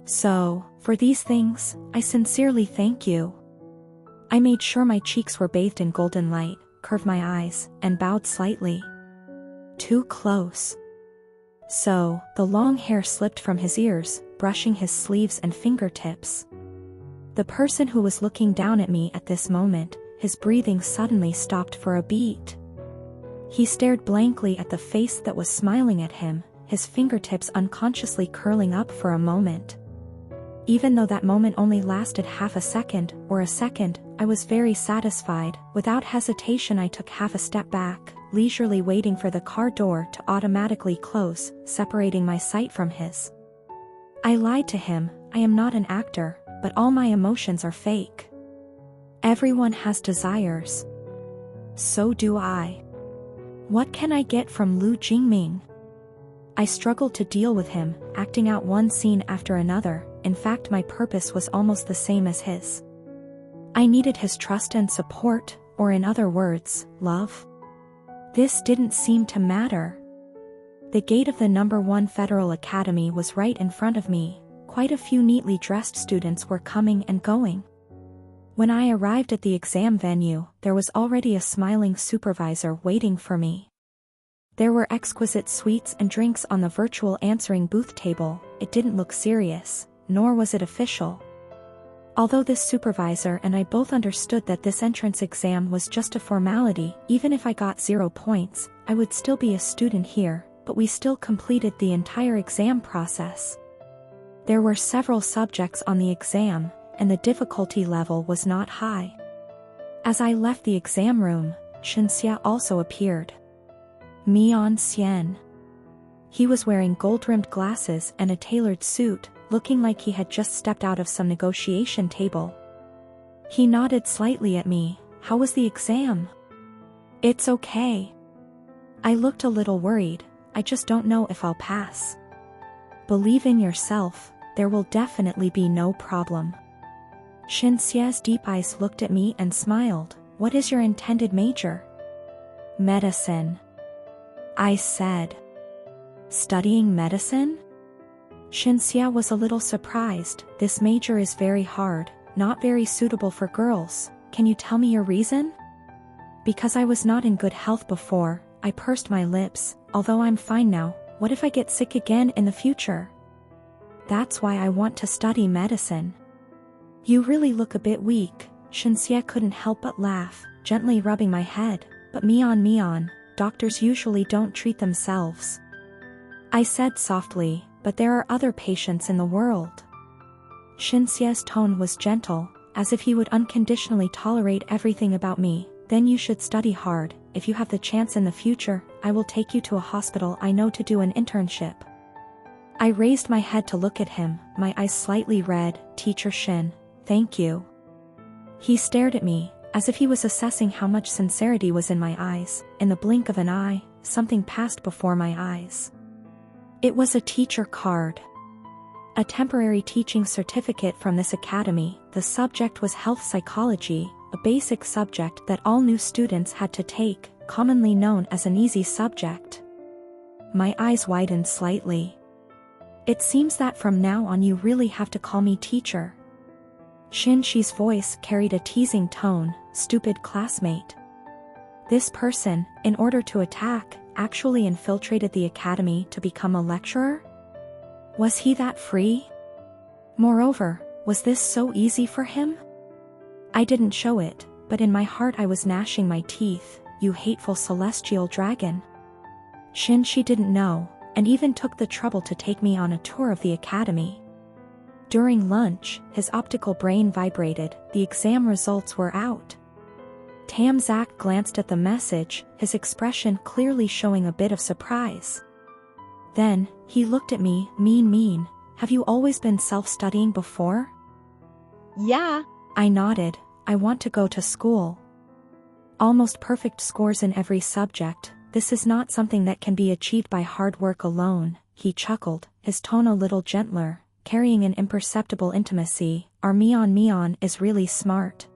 A: So, for these things, I sincerely thank you. I made sure my cheeks were bathed in golden light, curved my eyes, and bowed slightly. Too close. So, the long hair slipped from his ears, brushing his sleeves and fingertips. The person who was looking down at me at this moment, his breathing suddenly stopped for a beat. He stared blankly at the face that was smiling at him, his fingertips unconsciously curling up for a moment. Even though that moment only lasted half a second, or a second, I was very satisfied. Without hesitation I took half a step back, leisurely waiting for the car door to automatically close, separating my sight from his. I lied to him, I am not an actor, but all my emotions are fake. Everyone has desires. So do I. What can I get from Lu Jingming? I struggled to deal with him, acting out one scene after another. In fact, my purpose was almost the same as his. I needed his trust and support, or in other words, love. This didn't seem to matter. The gate of the #1 Federal Academy was right in front of me. Quite a few neatly dressed students were coming and going. When I arrived at the exam venue, there was already a smiling supervisor waiting for me. There were exquisite sweets and drinks on the virtual answering booth table. It didn't look serious, nor was it official. Although this supervisor and I both understood that this entrance exam was just a formality, even if I got 0 points, I would still be a student here, but we still completed the entire exam process. There were several subjects on the exam, and the difficulty level was not high. As I left the exam room, Shenxia also appeared. Mian Xian. He was wearing gold-rimmed glasses and a tailored suit, looking like he had just stepped out of some negotiation table. He nodded slightly at me. How was the exam? It's okay. I looked a little worried. I just don't know if I'll pass. Believe in yourself, there will definitely be no problem. Shenxia's deep eyes looked at me and smiled. What is your intended major? Medicine. I said. Studying medicine? Shenxia was a little surprised. This major is very hard, not very suitable for girls. Can you tell me your reason? Because I was not in good health before, I pursed my lips. Although I'm fine now, what if I get sick again in the future? That's why I want to study medicine. You really look a bit weak. Shenxia couldn't help but laugh, gently rubbing my head. But Mian, doctors usually don't treat themselves. I said softly, but there are other patients in the world. Shenxia's tone was gentle, as if he would unconditionally tolerate everything about me. Then you should study hard. If you have the chance in the future, I will take you to a hospital I know to do an internship. I raised my head to look at him, my eyes slightly red. Teacher Shen, thank you. He stared at me, as if he was assessing how much sincerity was in my eyes. In the blink of an eye, something passed before my eyes. It was a teacher card. A temporary teaching certificate from this academy. The subject was health psychology, a basic subject that all new students had to take, commonly known as an easy subject. My eyes widened slightly. It seems that from now on you really have to call me teacher. Shenxi's voice carried a teasing tone. Stupid classmate. This person, in order to attack, actually infiltrated the academy to become a lecturer? Was he that free? Moreover, was this so easy for him? I didn't show it, but in my heart I was gnashing my teeth. You hateful celestial dragon. Shenxi didn't know, and even took the trouble to take me on a tour of the academy. During lunch, his optical brain vibrated. The exam results were out. Tamzak glanced at the message, his expression clearly showing a bit of surprise. Then, he looked at me. Mean, have you always been self-studying before?
B: Yeah.
A: I nodded. I want to go to school. Almost perfect scores in every subject. This is not something that can be achieved by hard work alone. He chuckled, his tone a little gentler, carrying an imperceptible intimacy. Our Mian is really smart.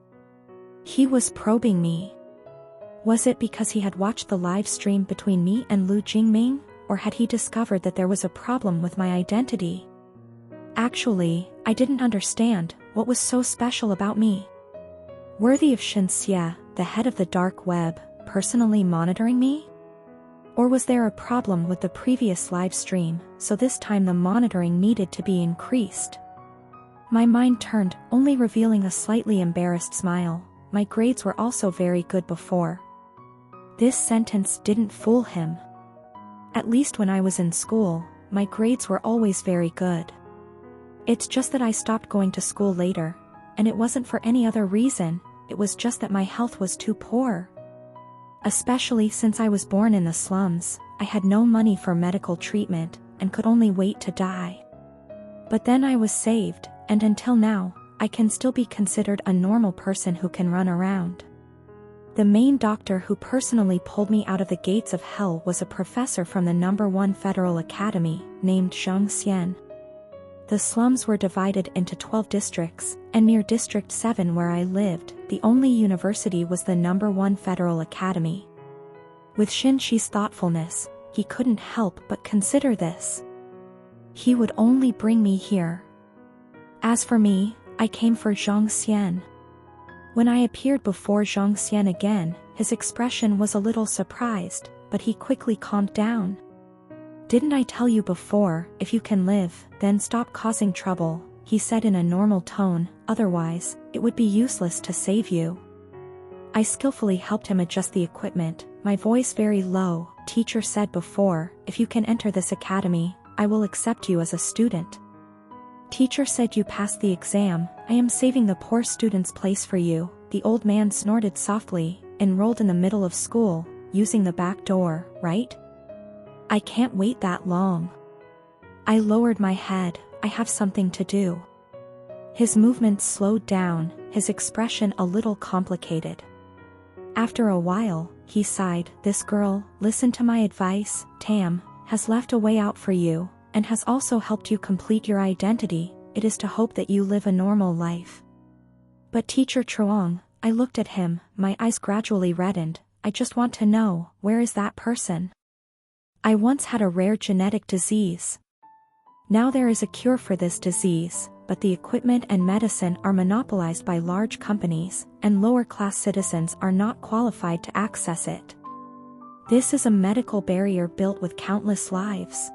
A: He was probing me. Was it because he had watched the live stream between me and Lu Jingming, or had he discovered that there was a problem with my identity? Actually, I didn't understand what was so special about me. Worthy of Shenxia, the head of the dark web, personally monitoring me? Or was there a problem with the previous live stream, so this time the monitoring needed to be increased? My mind turned, only revealing a slightly embarrassed smile. My grades were also very good before. This sentence didn't fool him. At least when I was in school, my grades were always very good. It's just that I stopped going to school later, and it wasn't for any other reason, it was just that my health was too poor. Especially since I was born in the slums, I had no money for medical treatment, and could only wait to die. But then I was saved, and until now, I can still be considered a normal person who can run around. The main doctor who personally pulled me out of the gates of hell was a professor from the #1 Federal Academy, named Zhang Xian. The slums were divided into 12 districts, and near District 7 where I lived, the only university was the #1 Federal Academy. With Shenxi's thoughtfulness, he couldn't help but consider this. He would only bring me here. As for me, I came for Zhang Xian. When I appeared before Zhang Xian again, his expression was a little surprised. but he quickly calmed down. "Didn't I tell you before, if you can live, then stop causing trouble," he said in a normal tone, "otherwise, it would be useless to save you." I skillfully helped him adjust the equipment, my voice very low. "Teacher said before, if you can enter this academy, I will accept you as a student. Teacher said you passed the exam, I am saving the poor student's place for you." The old man snorted softly. "Enrolled in the middle of school, using the back door, right? I can't wait that long." I lowered my head. "I have something to do." His movements slowed down, his expression a little complicated. After a while, he sighed. "This girl, listen to my advice, Tam, has left a way out for you, and has also helped you complete your identity. It is to hope that you live a normal life." "But Teacher Truong," I looked at him, my eyes gradually reddened. "I just want to know, where is that person? I once had a rare genetic disease. Now there is a cure for this disease, but the equipment and medicine are monopolized by large companies, and lower-class citizens are not qualified to access it. This is a medical barrier built with countless lives."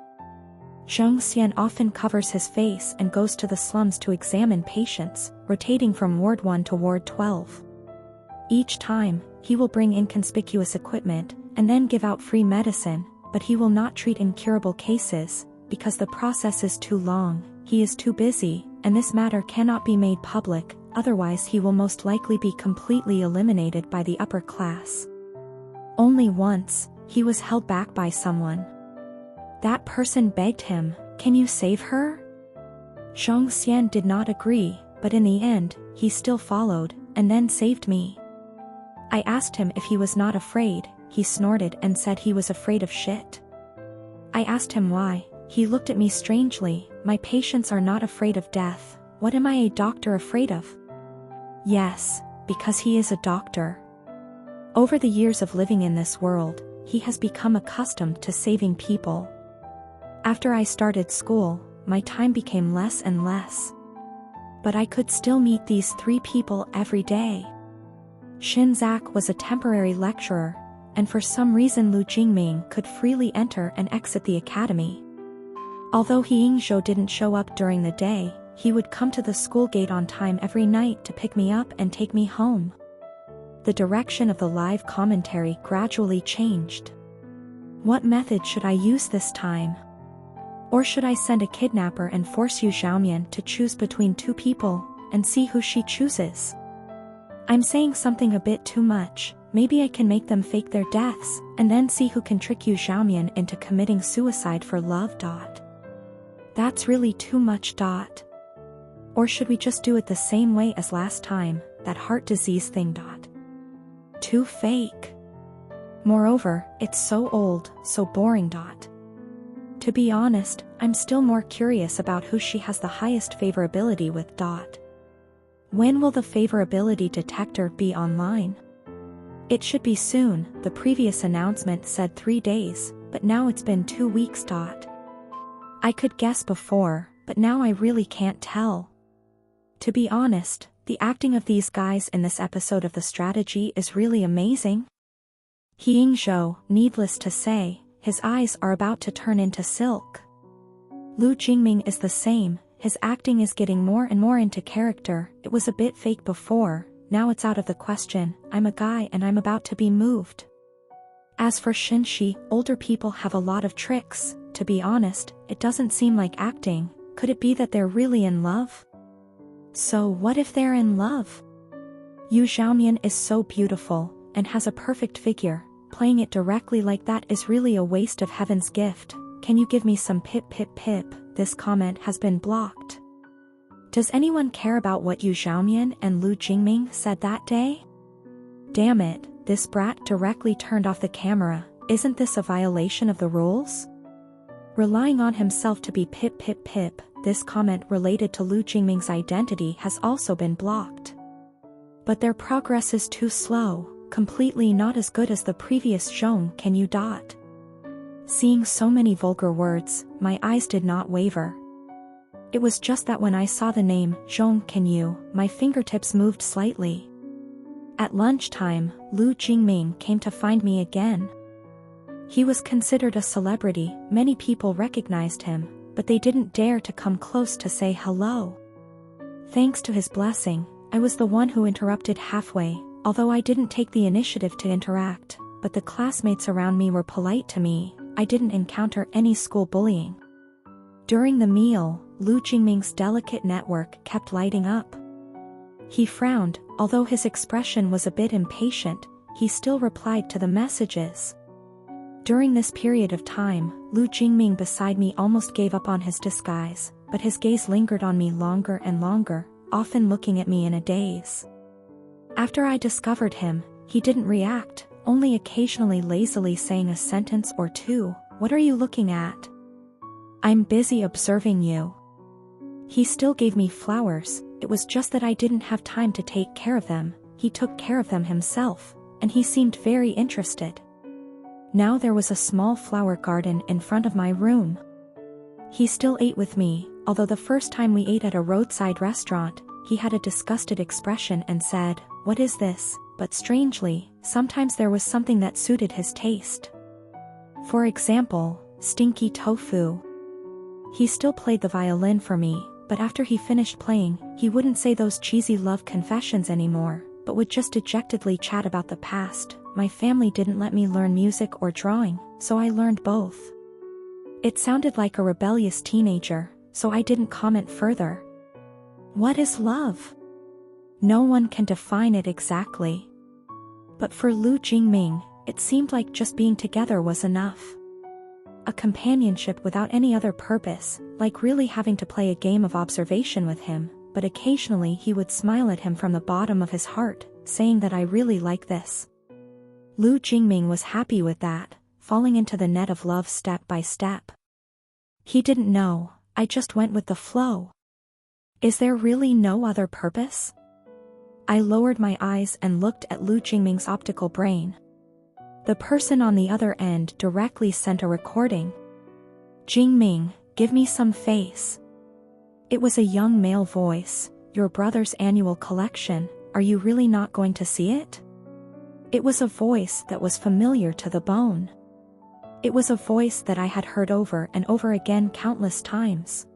A: Zheng Xian often covers his face and goes to the slums to examine patients, rotating from Ward 1 to Ward 12. Each time, he will bring inconspicuous equipment, and then give out free medicine, but he will not treat incurable cases, because the process is too long. He is too busy, and this matter cannot be made public, otherwise he will most likely be completely eliminated by the upper class. Only once, he was held back by someone. That person begged him, "Can you save her?" Zheng Xian did not agree, but in the end, he still followed, and then saved me. I asked him if he was not afraid. He snorted and said he was afraid of shit. I asked him why. He looked at me strangely. "My patients are not afraid of death. What am I a doctor afraid of?" Yes, because he is a doctor. Over the years of living in this world, he has become accustomed to saving people. After I started school, my time became less and less. But I could still meet these 3 people every day. Shinzak was a temporary lecturer, and for some reason Lu Jingming could freely enter and exit the academy. Although He Yingzhou didn't show up during the day, he would come to the school gate on time every night to pick me up and take me home. The direction of the live commentary gradually changed. What method should I use this time? Or should I send a kidnapper and force Yu Xiaomian to choose between 2 people, and see who she chooses? I'm saying something a bit too much. Maybe I can make them fake their deaths, and then see who can trick Yu Xiaomian into committing suicide for love. That's really too much. Or should we just do it the same way as last time, that heart disease thing. Too fake. Moreover, it's so old, so boring. To be honest, I'm still more curious about who she has the highest favorability with. When will the favorability detector be online? It should be soon. The previous announcement said 3 days, but now it's been 2 weeks. I could guess before, but now I really can't tell. To be honest, the acting of these guys in this episode of The Strategy is really amazing. He Yingzhou, needless to say, his eyes are about to turn into silk. Lu Jingming is the same, his acting is getting more and more into character. It was a bit fake before, now it's out of the question. I'm a guy and I'm about to be moved. As for Shinshi, older people have a lot of tricks. To be honest, it doesn't seem like acting. Could it be that they're really in love? So what if they're in love? Yu Xiaomian is so beautiful, and has a perfect figure. Playing it directly like that is really a waste of heaven's gift. Can you give me some pip? This comment has been blocked. Does anyone care about what Yu Xiaomian and Lu Jingming said that day? Damn it, this brat directly turned off the camera. Isn't this a violation of the rules? Relying on himself to be pip. This comment related to Lu Jingming's identity has also been blocked. But their progress is too slow, completely not as good as the previous Zhong Can You. Seeing so many vulgar words, my eyes did not waver. It was just that when I saw the name Zhong Can You, my fingertips moved slightly. At lunchtime, Lu Jingming came to find me again. He was considered a celebrity, many people recognized him, but they didn't dare to come close to say hello. Thanks to his blessing, I was the one who interrupted halfway, although I didn't take the initiative to interact, but the classmates around me were polite to me. I didn't encounter any school bullying. During the meal, Lu Jingming's delicate network kept lighting up. He frowned, although his expression was a bit impatient, he still replied to the messages. During this period of time, Lu Jingming beside me almost gave up on his disguise, but his gaze lingered on me longer and longer, often looking at me in a daze. After I discovered him, he didn't react, only occasionally lazily saying a sentence or two. "What are you looking at?" "I'm busy observing you." He still gave me flowers, it was just that I didn't have time to take care of them. He took care of them himself, and he seemed very interested. Now there was a small flower garden in front of my room. He still ate with me, although the first time we ate at a roadside restaurant, he had a disgusted expression and said, "What is this?" But strangely, sometimes there was something that suited his taste. For example, stinky tofu. He still played the violin for me, but after he finished playing, he wouldn't say those cheesy love confessions anymore, but would just dejectedly chat about the past. My family didn't let me learn music or drawing, so I learned both. It sounded like a rebellious teenager, so I didn't comment further. What is love? No one can define it exactly. But for Lu Jingming, it seemed like just being together was enough. A companionship without any other purpose, like really having to play a game of observation with him, but occasionally he would smile at him from the bottom of his heart, saying that I really like this. Lu Jingming was happy with that, falling into the net of love step by step. He didn't know, I just went with the flow. Is there really no other purpose? I lowered my eyes and looked at Lu Jingming's optical brain. The person on the other end directly sent a recording. "Jingming, give me some face." It was a young male voice. "Your brother's annual collection, are you really not going to see it?" It was a voice that was familiar to the bone. It was a voice that I had heard over and over again countless times.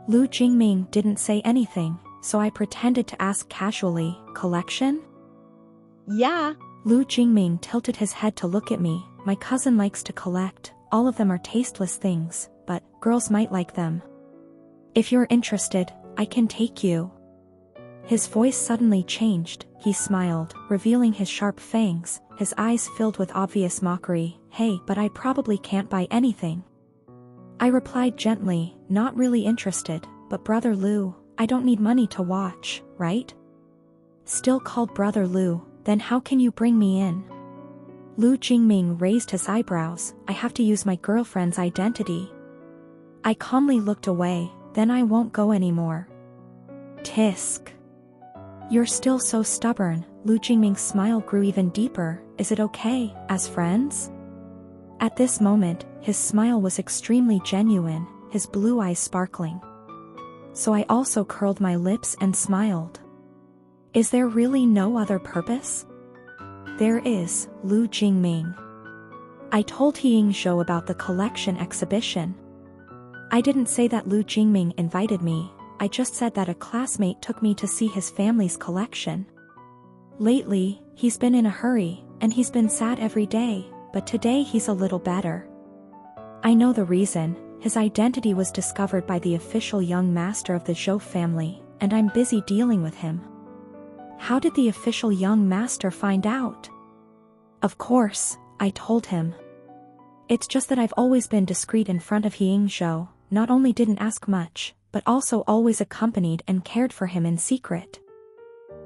A: Lu Jingming didn't say anything, so I pretended to ask casually, "Collection?"
B: Yeah.
A: Lu Jingming tilted his head to look at me. "My cousin likes to collect, all of them are tasteless things, but girls might like them. If you're interested, I can take you." His voice suddenly changed, he smiled, revealing his sharp fangs, his eyes filled with obvious mockery. "Hey, but I probably can't buy anything." I replied gently, not really interested, "But Brother Lu, I don't need money to watch, right?" Still called Brother Lu, "Then how can you bring me in?" Lu Jingming raised his eyebrows. "I have to use my girlfriend's identity." I calmly looked away. "Then I won't go anymore." Tisk. "You're still so stubborn." Lu Jingming's smile grew even deeper. "Is it okay, as friends?" At this moment, his smile was extremely genuine, his blue eyes sparkling. So I also curled my lips and smiled. Is there really no other purpose? There is, Lu Jingming. I told He Yingzhou about the collection exhibition. I didn't say that Lu Jingming invited me, I just said that a classmate took me to see his family's collection. Lately, he's been in a hurry, and he's been sad every day, but today he's a little better. I know the reason. His identity was discovered by the official young master of the Zhou family, and I'm busy dealing with him. How did the official young master find out? Of course, I told him. It's just that I've always been discreet in front of He Yingzhou, not only didn't ask much, but also always accompanied and cared for him in secret.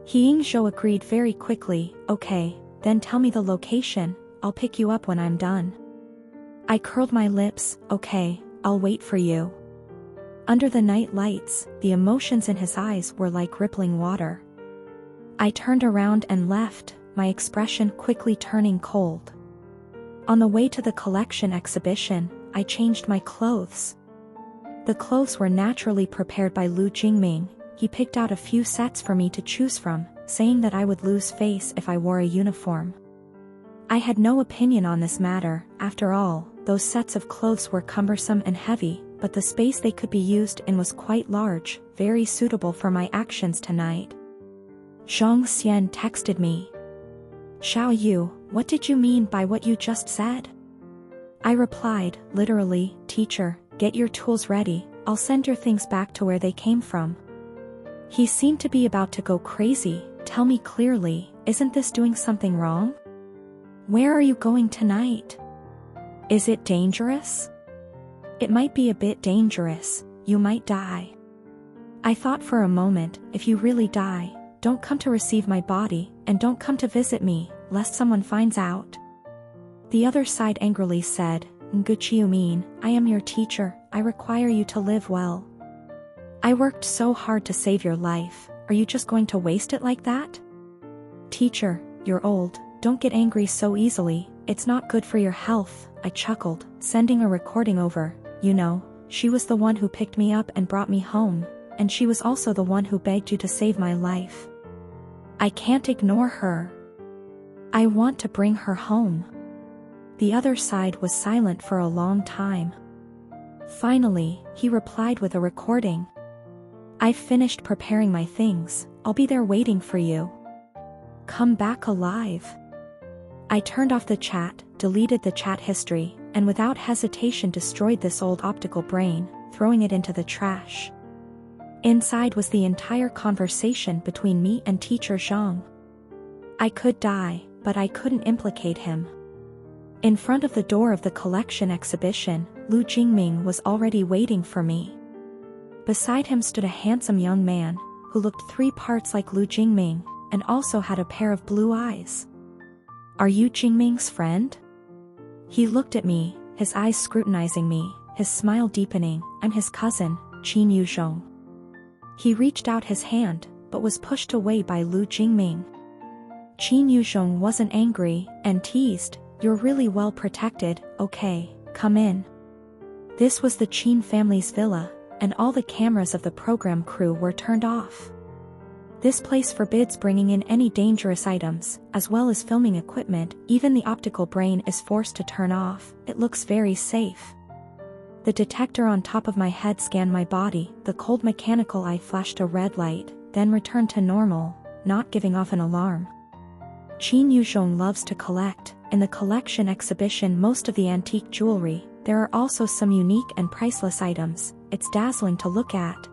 A: He Yingzhou agreed very quickly. Okay, then tell me the location, I'll pick you up when I'm done. I curled my lips. Okay, I'll wait for you. Under the night lights, the emotions in his eyes were like rippling water. I turned around and left, my expression quickly turning cold. On the way to the collection exhibition, I changed my clothes. The clothes were naturally prepared by Lu Jingming. He picked out a few sets for me to choose from, saying that I would lose face if I wore a uniform. I had no opinion on this matter. After all, those sets of clothes were cumbersome and heavy, but the space they could be used in was quite large, very suitable for my actions tonight. Zhang Xian texted me. Xiao Yu, what did you mean by what you just said? I replied, literally, teacher, get your tools ready, I'll send your things back to where they came from. He seemed to be about to go crazy. Tell me clearly, isn't this doing something wrong? Where are you going tonight? Is it dangerous? It might be a bit dangerous, you might die. I thought for a moment, if you really die, don't come to receive my body, and don't come to visit me, lest someone finds out. The other side angrily said, Nguqiu mean, I am your teacher, I require you to live well. I worked so hard to save your life, are you just going to waste it like that? Teacher, you're old, don't get angry so easily, it's not good for your health, I chuckled, sending a recording over. You know, she was the one who picked me up and brought me home, and she was also the one who begged you to save my life. I can't ignore her. I want to bring her home. The other side was silent for a long time. Finally, he replied with a recording. I've finished preparing my things, I'll be there waiting for you. Come back alive. I turned off the chat, deleted the chat history, and without hesitation destroyed this old optical brain, throwing it into the trash. Inside was the entire conversation between me and teacher Zhang. I could die, but I couldn't implicate him. In front of the door of the collection exhibition, Lu Jingming was already waiting for me. Beside him stood a handsome young man, who looked 3 parts like Lu Jingming, and also had a pair of blue eyes. Are you Jingming's friend? He looked at me, his eyes scrutinizing me, his smile deepening. I'm his cousin, Qin Yuzhong. He reached out his hand, but was pushed away by Lu Jingming. Qin Yuzhong wasn't angry, and teased, you're really well protected, okay, come in. This was the Qin family's villa, and all the cameras of the program crew were turned off. This place forbids bringing in any dangerous items, as well as filming equipment. Even the optical brain is forced to turn off. It looks very safe. The detector on top of my head scanned my body. The cold mechanical eye flashed a red light, then returned to normal, not giving off an alarm. Qin Yuzhong loves to collect. In the collection exhibition, most of the antique jewelry. There are also some unique and priceless items. It's dazzling to look at.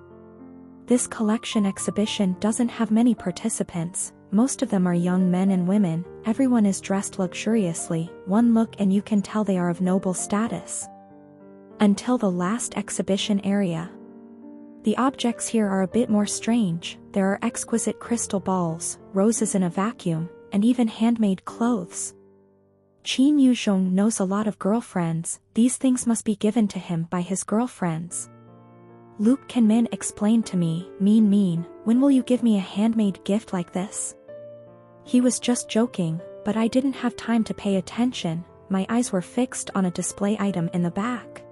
A: This collection exhibition doesn't have many participants, most of them are young men and women, everyone is dressed luxuriously, one look and you can tell they are of noble status. Until the last exhibition area. The objects here are a bit more strange, there are exquisite crystal balls, roses in a vacuum, and even handmade clothes. Qin Yuzhong knows a lot of girlfriends, these things must be given to him by his girlfriends. Luke Kanmin explained to me, Mean, when will you give me a handmade gift like this? He was just joking, but I didn't have time to pay attention, my eyes were fixed on a display item in the back.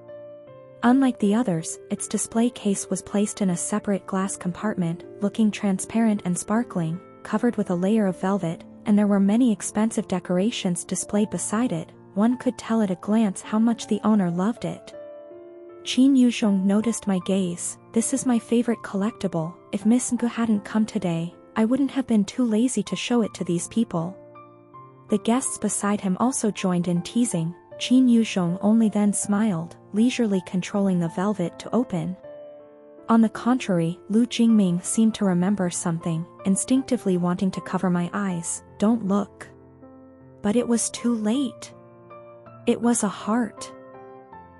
A: Unlike the others, its display case was placed in a separate glass compartment, looking transparent and sparkling, covered with a layer of velvet, and there were many expensive decorations displayed beside it. One could tell at a glance how much the owner loved it. Qin Yuzhong noticed my gaze. This is my favorite collectible. If Miss Ngu hadn't come today, I wouldn't have been too lazy to show it to these people. The guests beside him also joined in teasing. Qin Yuzhong only then smiled, leisurely controlling the velvet to open. On the contrary, Lu Jingming seemed to remember something, instinctively wanting to cover my eyes. Don't look. But it was too late. It was a heart.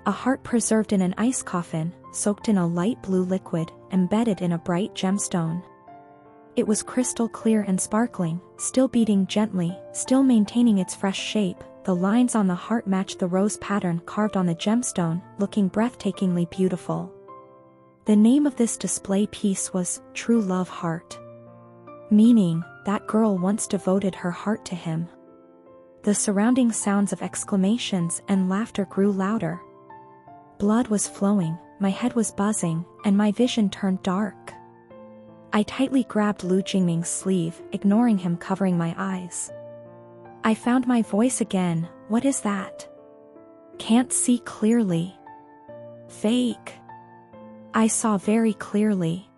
A: A heart preserved in an ice coffin, soaked in a light blue liquid, embedded in a bright gemstone. It was crystal clear and sparkling, still beating gently, still maintaining its fresh shape. The lines on the heart matched the rose pattern carved on the gemstone, looking breathtakingly beautiful. The name of this display piece was True Love Heart. Meaning, that girl once devoted her heart to him. The surrounding sounds of exclamations and laughter grew louder. Blood was flowing, my head was buzzing, and my vision turned dark. I tightly grabbed Lu Jingming's sleeve, ignoring him covering my eyes. I found my voice again. What is that? Can't see clearly. Fake. I saw very clearly.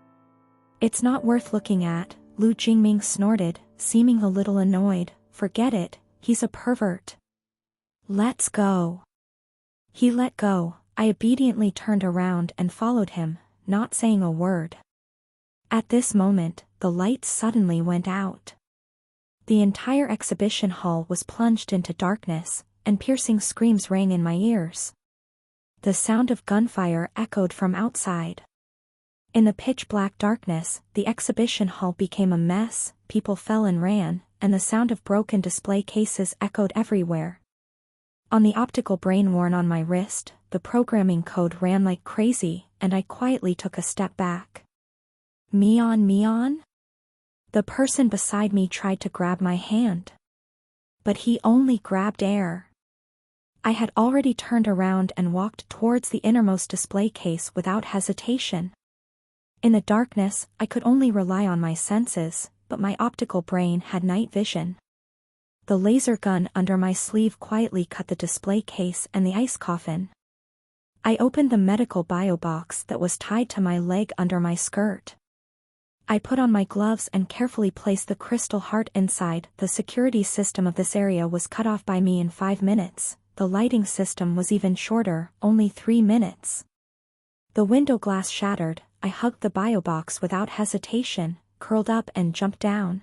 A: It's not worth looking at, Lu Jingming snorted, seeming a little annoyed. Forget it, he's a pervert. Let's go. He let go. I obediently turned around and followed him, not saying a word. At this moment, the lights suddenly went out. The entire exhibition hall was plunged into darkness, and piercing screams rang in my ears. The sound of gunfire echoed from outside. In the pitch-black darkness, the exhibition hall became a mess, people fell and ran, and the sound of broken display cases echoed everywhere. On the optical brain worn on my wrist, the programming code ran like crazy, and I quietly took a step back. Mion? The person beside me tried to grab my hand. But he only grabbed air. I had already turned around and walked towards the innermost display case without hesitation. In the darkness, I could only rely on my senses, but my optical brain had night vision. The laser gun under my sleeve quietly cut the display case and the ice coffin. I opened the medical bio box that was tied to my leg under my skirt. I put on my gloves and carefully placed the crystal heart inside. The security system of this area was cut off by me in 5 minutes. The lighting system was even shorter, only 3 minutes. The window glass shattered. I hugged the bio box without hesitation, curled up and jumped down.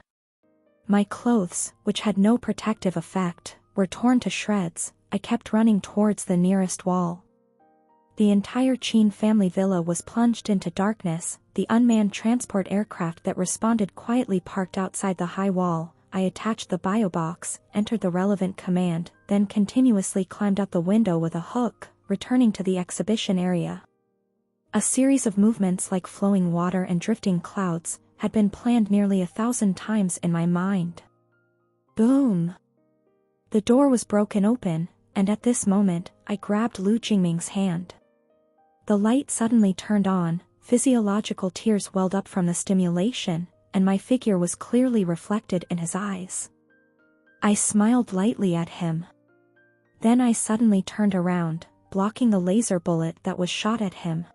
A: My clothes, which had no protective effect, were torn to shreds. I kept running towards the nearest wall. The entire Qin family villa was plunged into darkness. The unmanned transport aircraft that responded quietly parked outside the high wall. I attached the bio box, entered the relevant command, then continuously climbed up the window with a hook, returning to the exhibition area. A series of movements like flowing water and drifting clouds had been planned nearly 1,000 times in my mind. Boom! The door was broken open, and at this moment, I grabbed Lu Jingming's hand. The light suddenly turned on, physiological tears welled up from the stimulation, and my figure was clearly reflected in his eyes. I smiled lightly at him. Then I suddenly turned around, blocking the laser bullet that was shot at him.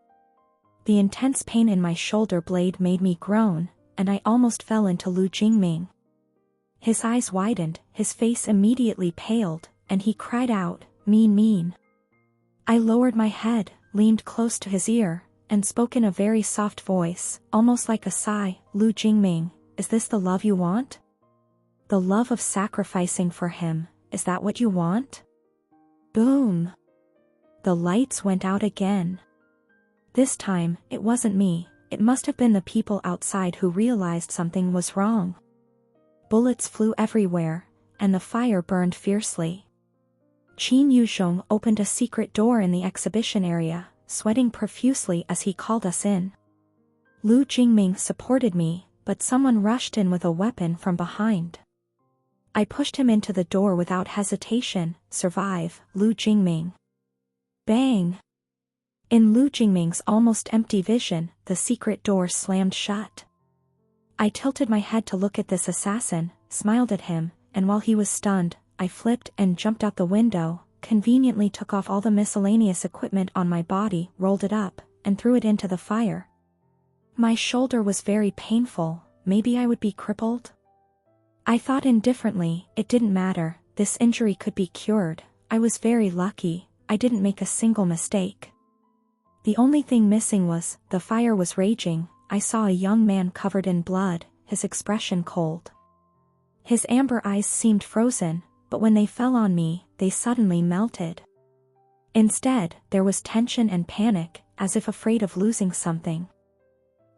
A: The intense pain in my shoulder blade made me groan, and I almost fell into Lu Jingming. His eyes widened, his face immediately paled, and he cried out, Mean. I lowered my head, leaned close to his ear, and spoke in a very soft voice, almost like a sigh. Lu Jingming, is this the love you want? The love of sacrificing for him, is that what you want? Boom! The lights went out again. This time, it wasn't me, it must have been the people outside who realized something was wrong. Bullets flew everywhere, and the fire burned fiercely. Qin Yuzhong opened a secret door in the exhibition area, sweating profusely as he called us in. Lu Jingming supported me, but someone rushed in with a weapon from behind. I pushed him into the door without hesitation. Survive, Lu Jingming. Bang! In Lu Jingming's almost empty vision, the secret door slammed shut. I tilted my head to look at this assassin, smiled at him, and while he was stunned, I flipped and jumped out the window, conveniently took off all the miscellaneous equipment on my body, rolled it up, and threw it into the fire. My shoulder was very painful. Maybe I would be crippled? I thought indifferently, it didn't matter, this injury could be cured. I was very lucky, I didn't make a single mistake. The only thing missing was, the fire was raging. I saw a young man covered in blood, his expression cold. His amber eyes seemed frozen, but when they fell on me, they suddenly melted. Instead, there was tension and panic, as if afraid of losing something.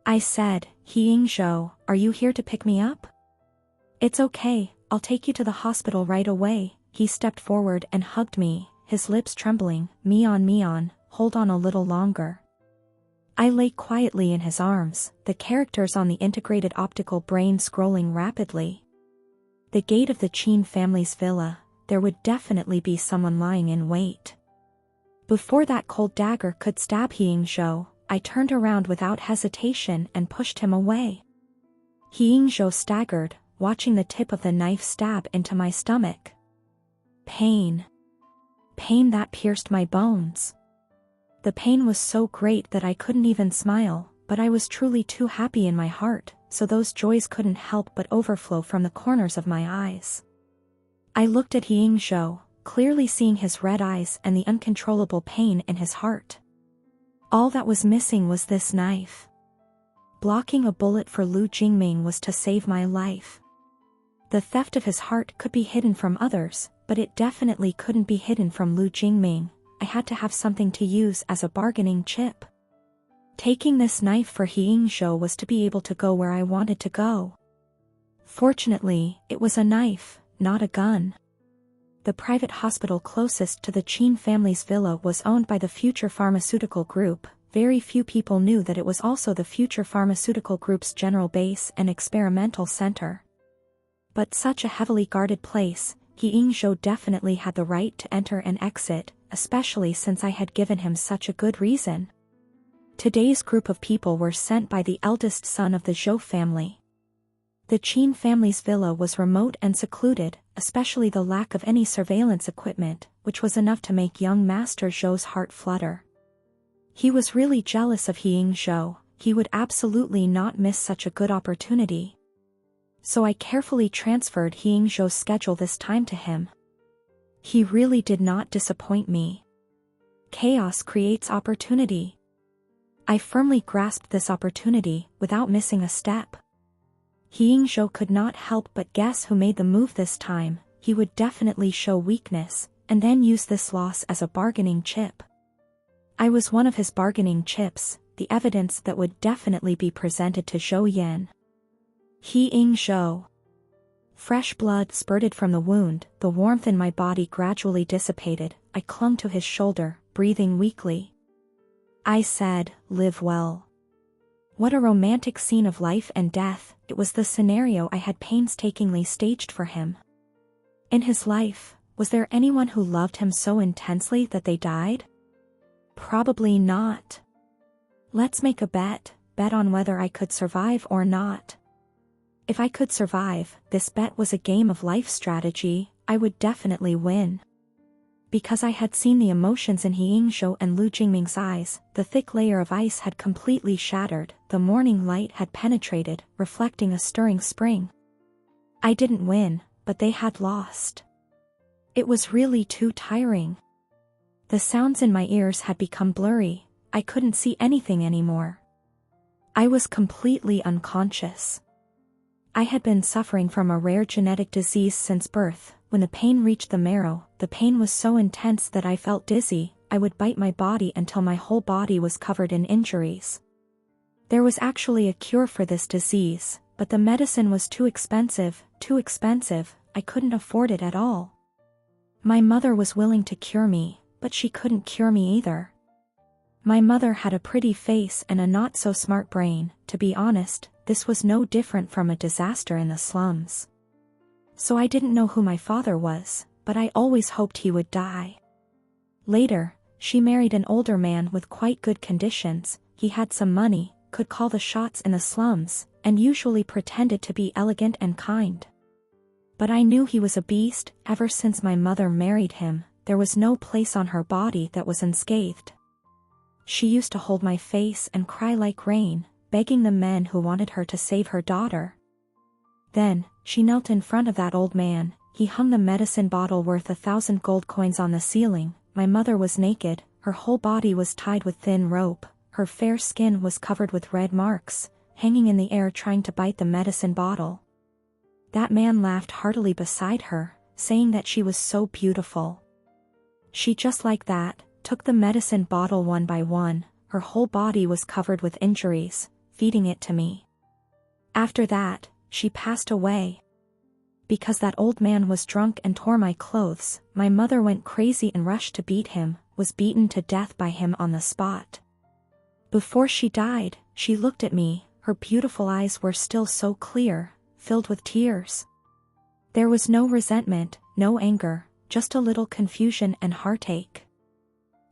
A: I said, He Yingzhou, are you here to pick me up? It's okay, I'll take you to the hospital right away. He stepped forward and hugged me, his lips trembling. Mion, hold on a little longer. I lay quietly in his arms, the characters on the integrated optical brain scrolling rapidly. The gate of the Qin family's villa, there would definitely be someone lying in wait. Before that cold dagger could stab He Yingzhou, I turned around without hesitation and pushed him away. He Yingzhou staggered, watching the tip of the knife stab into my stomach. Pain. Pain that pierced my bones. The pain was so great that I couldn't even smile, but I was truly too happy in my heart, so those joys couldn't help but overflow from the corners of my eyes. I looked at He Yingzhou, clearly seeing his red eyes and the uncontrollable pain in his heart. All that was missing was this knife. Blocking a bullet for Lu Jingming was to save my life. The theft of his heart could be hidden from others, but it definitely couldn't be hidden from Lu Jingming. I had to have something to use as a bargaining chip. Taking this knife for He Yingzhou was to be able to go where I wanted to go. Fortunately, it was a knife, not a gun. The private hospital closest to the Qin family's villa was owned by the Future Pharmaceutical Group. Very few people knew that it was also the Future Pharmaceutical Group's general base and experimental center. But such a heavily guarded place, He Yingzhou definitely had the right to enter and exit, especially since I had given him such a good reason. Today's group of people were sent by the eldest son of the Zhou family. The Qin family's villa was remote and secluded, especially the lack of any surveillance equipment, which was enough to make young Master Zhou's heart flutter. He was really jealous of He Yingzhou. He would absolutely not miss such a good opportunity. So I carefully transferred He Yingzhou's schedule this time to him. He really did not disappoint me. Chaos creates opportunity. I firmly grasped this opportunity, without missing a step. He Yingzhou could not help but guess who made the move this time. He would definitely show weakness, and then use this loss as a bargaining chip. I was one of his bargaining chips, the evidence that would definitely be presented to Zhou Yan. He Yingzhou. Fresh blood spurted from the wound, the warmth in my body gradually dissipated. I clung to his shoulder, breathing weakly. I said, "Live well." What a romantic scene of life and death. It was the scenario I had painstakingly staged for him. In his life, was there anyone who loved him so intensely that they died? Probably not. Let's make a bet on whether I could survive or not. If I could survive, this bet was a game of life strategy. I would definitely win. Because I had seen the emotions in He Yingzhou and Lu Jingming's eyes, the thick layer of ice had completely shattered, the morning light had penetrated, reflecting a stirring spring. I didn't win, but they had lost. It was really too tiring. The sounds in my ears had become blurry. I couldn't see anything anymore. I was completely unconscious. I had been suffering from a rare genetic disease since birth. When the pain reached the marrow, the pain was so intense that I felt dizzy. I would bite my body until my whole body was covered in injuries. There was actually a cure for this disease, but the medicine was too expensive. I couldn't afford it at all. My mother was willing to cure me, but she couldn't cure me either. My mother had a pretty face and a not-so-smart brain. To be honest, this was no different from a disaster in the slums. So I didn't know who my father was, but I always hoped he would die. Later, she married an older man with quite good conditions. He had some money, could call the shots in the slums, and usually pretended to be elegant and kind. But I knew he was a beast. Ever since my mother married him, there was no place on her body that was unscathed. She used to hold my face and cry like rain, begging the men who wanted her to save her daughter. Then, she knelt in front of that old man. He hung the medicine bottle worth 1,000 gold coins on the ceiling. My mother was naked, her whole body was tied with thin rope, her fair skin was covered with red marks, hanging in the air trying to bite the medicine bottle. That man laughed heartily beside her, saying that she was so beautiful. She just like that, took the medicine bottle one by one. Her whole body was covered with injuries, feeding it to me. After that, she passed away. Because that old man was drunk and tore my clothes, my mother went crazy and rushed to beat him, was beaten to death by him on the spot. Before she died, she looked at me. Her beautiful eyes were still so clear, filled with tears. There was no resentment, no anger, just a little confusion and heartache.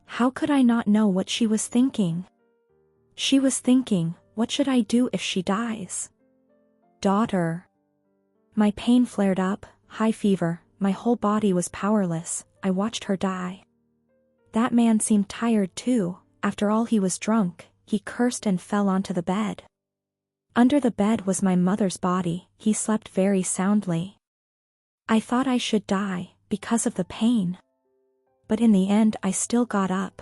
A: How could I not know what she was thinking? She was thinking, what should I do if she dies? Daughter. My pain flared up, high fever, my whole body was powerless. I watched her die. That man seemed tired too. After all, he was drunk. He cursed and fell onto the bed. Under the bed was my mother's body. He slept very soundly. I thought I should die, because of the pain. But in the end I still got up.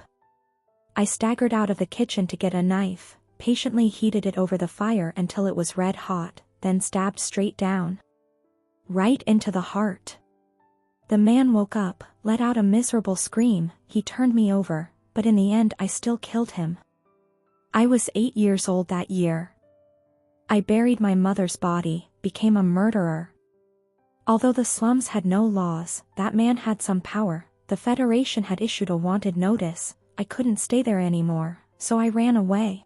A: I staggered out of the kitchen to get a knife, patiently heated it over the fire until it was red hot, then stabbed straight down. Right into the heart. The man woke up, let out a miserable scream. He turned me over, but in the end I still killed him. I was 8 years old that year. I buried my mother's body, became a murderer. Although the slums had no laws, that man had some power. The Federation had issued a wanted notice. I couldn't stay there anymore, so I ran away.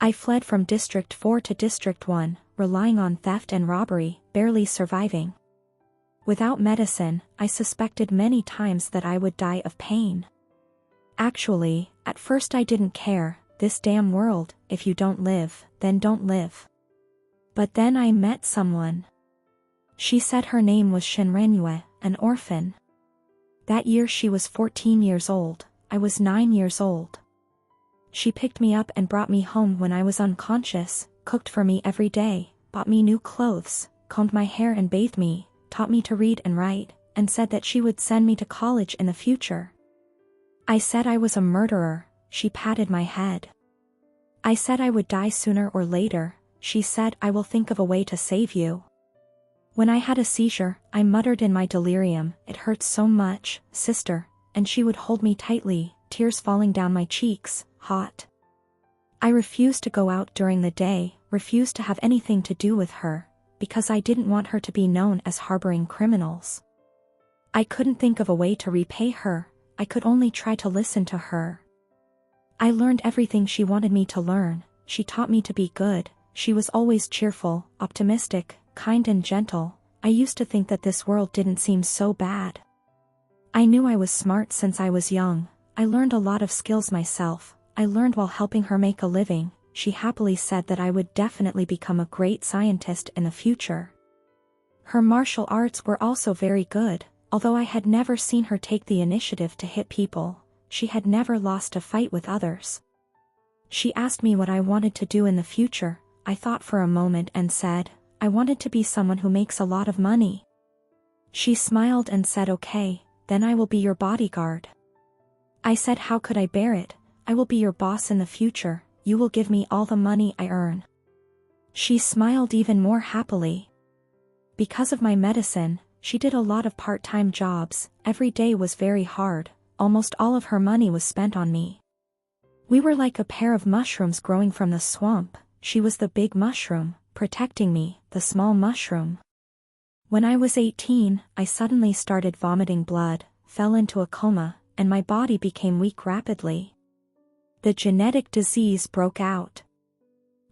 A: I fled from District 4 to District 1, relying on theft and robbery, barely surviving. Without medicine, I suspected many times that I would die of pain. Actually, at first I didn't care. This damn world, if you don't live, then don't live. But then I met someone. She said her name was Shinrenyue, an orphan. That year she was 14 years old, I was 9 years old. She picked me up and brought me home when I was unconscious, cooked for me every day, bought me new clothes, combed my hair and bathed me, taught me to read and write, and said that she would send me to college in the future. I said I was a murderer. She patted my head. I said I would die sooner or later. She said, I will think of a way to save you. When I had a seizure, I muttered in my delirium, it hurts so much, sister, and she would hold me tightly, tears falling down my cheeks, hot. I refused to go out during the day, refused to have anything to do with her, because I didn't want her to be known as harboring criminals. I couldn't think of a way to repay her. I could only try to listen to her. I learned everything she wanted me to learn. She taught me to be good. She was always cheerful, optimistic, kind and gentle. I used to think that this world didn't seem so bad. I knew I was smart since I was young. I learned a lot of skills myself. I learned while helping her make a living. She happily said that I would definitely become a great scientist in the future. Her martial arts were also very good. Although I had never seen her take the initiative to hit people, she had never lost a fight with others. She asked me what I wanted to do in the future. I thought for a moment and said, I wanted to be someone who makes a lot of money. She smiled and said, okay, then I will be your bodyguard. I said, how could I bear it? I will be your boss in the future. You will give me all the money I earn. She smiled even more happily. Because of my medicine, she did a lot of part-time jobs. Every day was very hard. Almost all of her money was spent on me. We were like a pair of mushrooms growing from the swamp. She was the big mushroom, protecting me, the small mushroom. When I was 18, I suddenly started vomiting blood, fell into a coma, and my body became weak rapidly. The genetic disease broke out.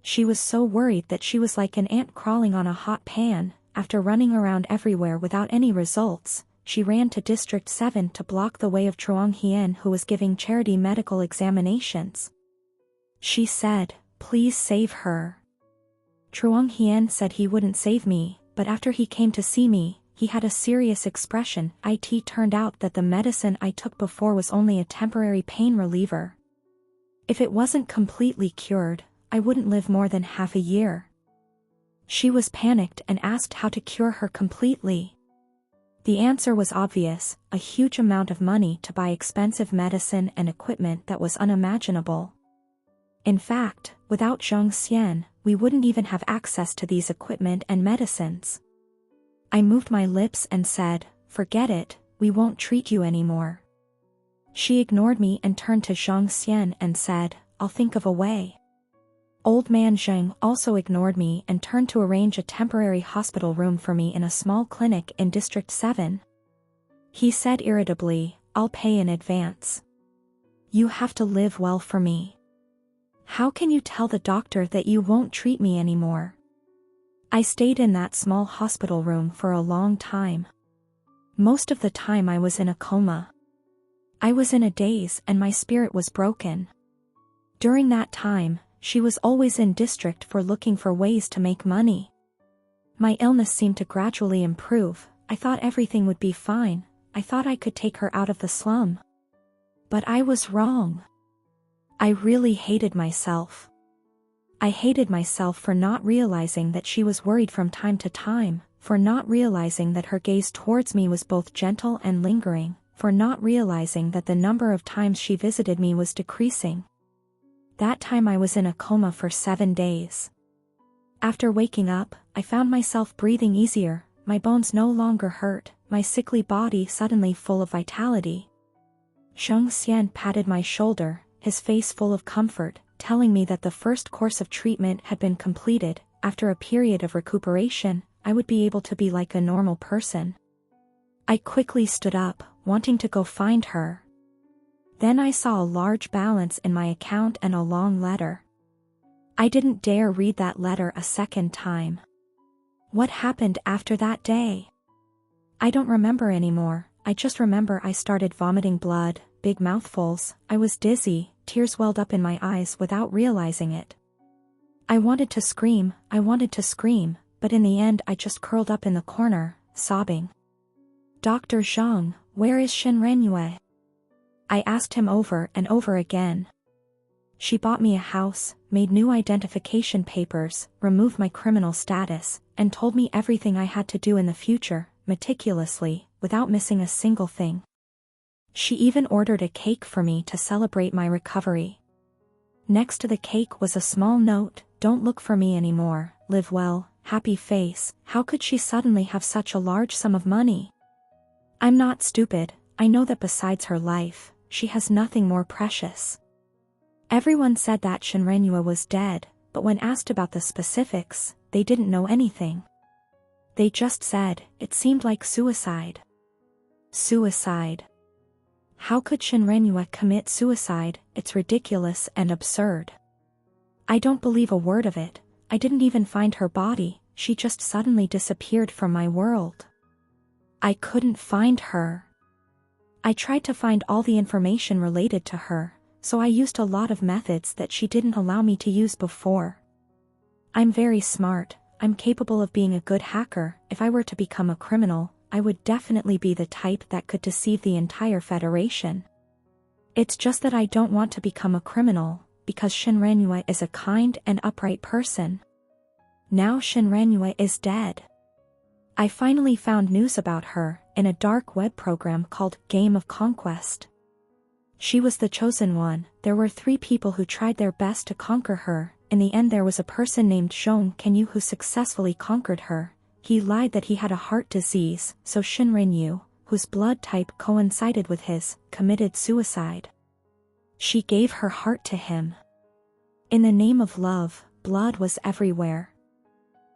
A: She was so worried that she was like an ant crawling on a hot pan. After running around everywhere without any results, she ran to District 7 to block the way of Truong Hien, who was giving charity medical examinations. She said, please save her. Truong Hien said he wouldn't save me, but after he came to see me, he had a serious expression. It turned out that the medicine I took before was only a temporary pain reliever. If it wasn't completely cured, I wouldn't live more than half a year. She was panicked and asked how to cure her completely. The answer was obvious, a huge amount of money to buy expensive medicine and equipment that was unimaginable. In fact, without Zhang Xian, we wouldn't even have access to these equipment and medicines. I moved my lips and said, forget it, we won't treat you anymore. She ignored me and turned to Zhang Xian and said, I'll think of a way. Old man Zheng also ignored me and turned to arrange a temporary hospital room for me in a small clinic in District 7. He said irritably, I'll pay in advance. You have to live well for me. How can you tell the doctor that you won't treat me anymore? I stayed in that small hospital room for a long time. Most of the time I was in a coma. I was in a daze and my spirit was broken. During that time, she was always in District 4 looking for ways to make money. My illness seemed to gradually improve. I thought everything would be fine. I thought I could take her out of the slum. But I was wrong. I really hated myself. I hated myself for not realizing that she was worried from time to time, for not realizing that her gaze towards me was both gentle and lingering, for not realizing that the number of times she visited me was decreasing. That time I was in a coma for 7 days. After waking up, I found myself breathing easier, my bones no longer hurt, my sickly body suddenly full of vitality. Zheng Xian patted my shoulder, his face full of comfort, telling me that the first course of treatment had been completed. After a period of recuperation, I would be able to be like a normal person. I quickly stood up, wanting to go find her. Then I saw a large balance in my account and a long letter. I didn't dare read that letter a second time. What happened after that day? I don't remember anymore. I just remember I started vomiting blood, big mouthfuls, I was dizzy, tears welled up in my eyes without realizing it. I wanted to scream, but in the end I just curled up in the corner, sobbing. Dr. Zhang, where is Shen Renyue? I asked him over and over again. She bought me a house, made new identification papers, removed my criminal status, and told me everything I had to do in the future, meticulously, without missing a single thing. She even ordered a cake for me to celebrate my recovery. Next to the cake was a small note, "Don't look for me anymore, live well, happy face." How could she suddenly have such a large sum of money? I'm not stupid, I know that besides her life, she has nothing more precious. Everyone said that Shen Renyue was dead, but when asked about the specifics, they didn't know anything. They just said, it seemed like suicide. Suicide. How could Shen Renyue commit suicide? It's ridiculous and absurd. I don't believe a word of it. I didn't even find her body, she just suddenly disappeared from my world. I couldn't find her. I tried to find all the information related to her, so I used a lot of methods that she didn't allow me to use before. I'm very smart, I'm capable of being a good hacker. If I were to become a criminal, I would definitely be the type that could deceive the entire Federation. It's just that I don't want to become a criminal, because Shen Renyue is a kind and upright person. Now Shen Renyue is dead. I finally found news about her, in a dark web program called Game of Conquest. She was the chosen one. There were 3 people who tried their best to conquer her. In the end there was a person named Zhong Kenyu who successfully conquered her. He lied that he had a heart disease, so Shen Renyue, whose blood type coincided with his, committed suicide. She gave her heart to him. In the name of love, blood was everywhere.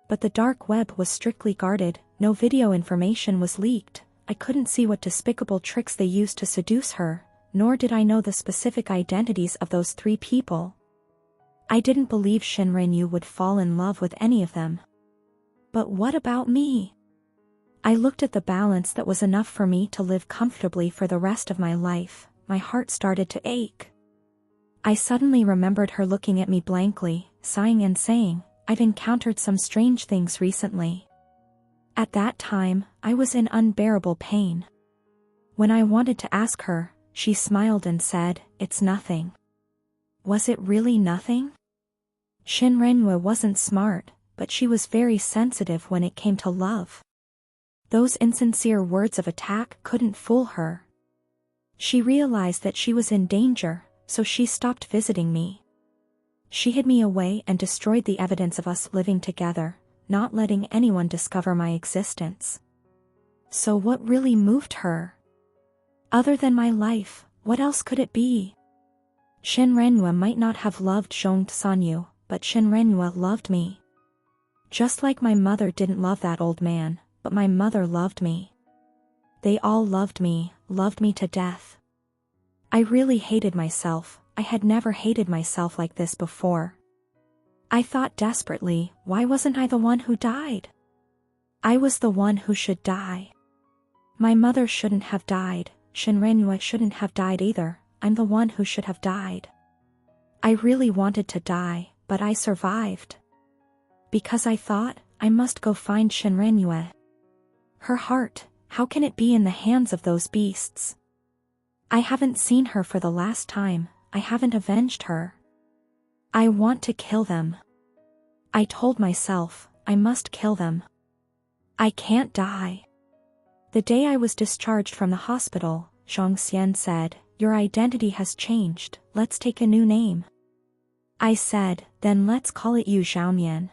A: But the dark web was strictly guarded, no video information was leaked. I couldn't see what despicable tricks they used to seduce her, nor did I know the specific identities of those 3 people. I didn't believe Shen Renyue would fall in love with any of them. But what about me? I looked at the balance that was enough for me to live comfortably for the rest of my life. My heart started to ache. I suddenly remembered her looking at me blankly, sighing and saying, "I've encountered some strange things recently." At that time, I was in unbearable pain. When I wanted to ask her, she smiled and said, "It's nothing." Was it really nothing? Shen Renyue wasn't smart, but she was very sensitive when it came to love. Those insincere words of attack couldn't fool her. She realized that she was in danger, so she stopped visiting me. She hid me away and destroyed the evidence of us living together, not letting anyone discover my existence. So what really moved her? Other than my life, what else could it be? Shen Renyue might not have loved Zhong Sanyu, but Shen Renyue loved me. Just like my mother didn't love that old man, but my mother loved me. They all loved me to death. I really hated myself. I had never hated myself like this before. I thought desperately, why wasn't I the one who died? I was the one who should die. My mother shouldn't have died, Shen Renyue shouldn't have died either. I'm the one who should have died. I really wanted to die, but I survived. Because I thought, I must go find Shen Renyue. Her heart, how can it be in the hands of those beasts? I haven't seen her for the last time, I haven't avenged her. I want to kill them. I told myself, I must kill them. I can't die. The day I was discharged from the hospital, Zhang Xian said, "Your identity has changed, let's take a new name." I said, "Then let's call it Yu Xiaomian."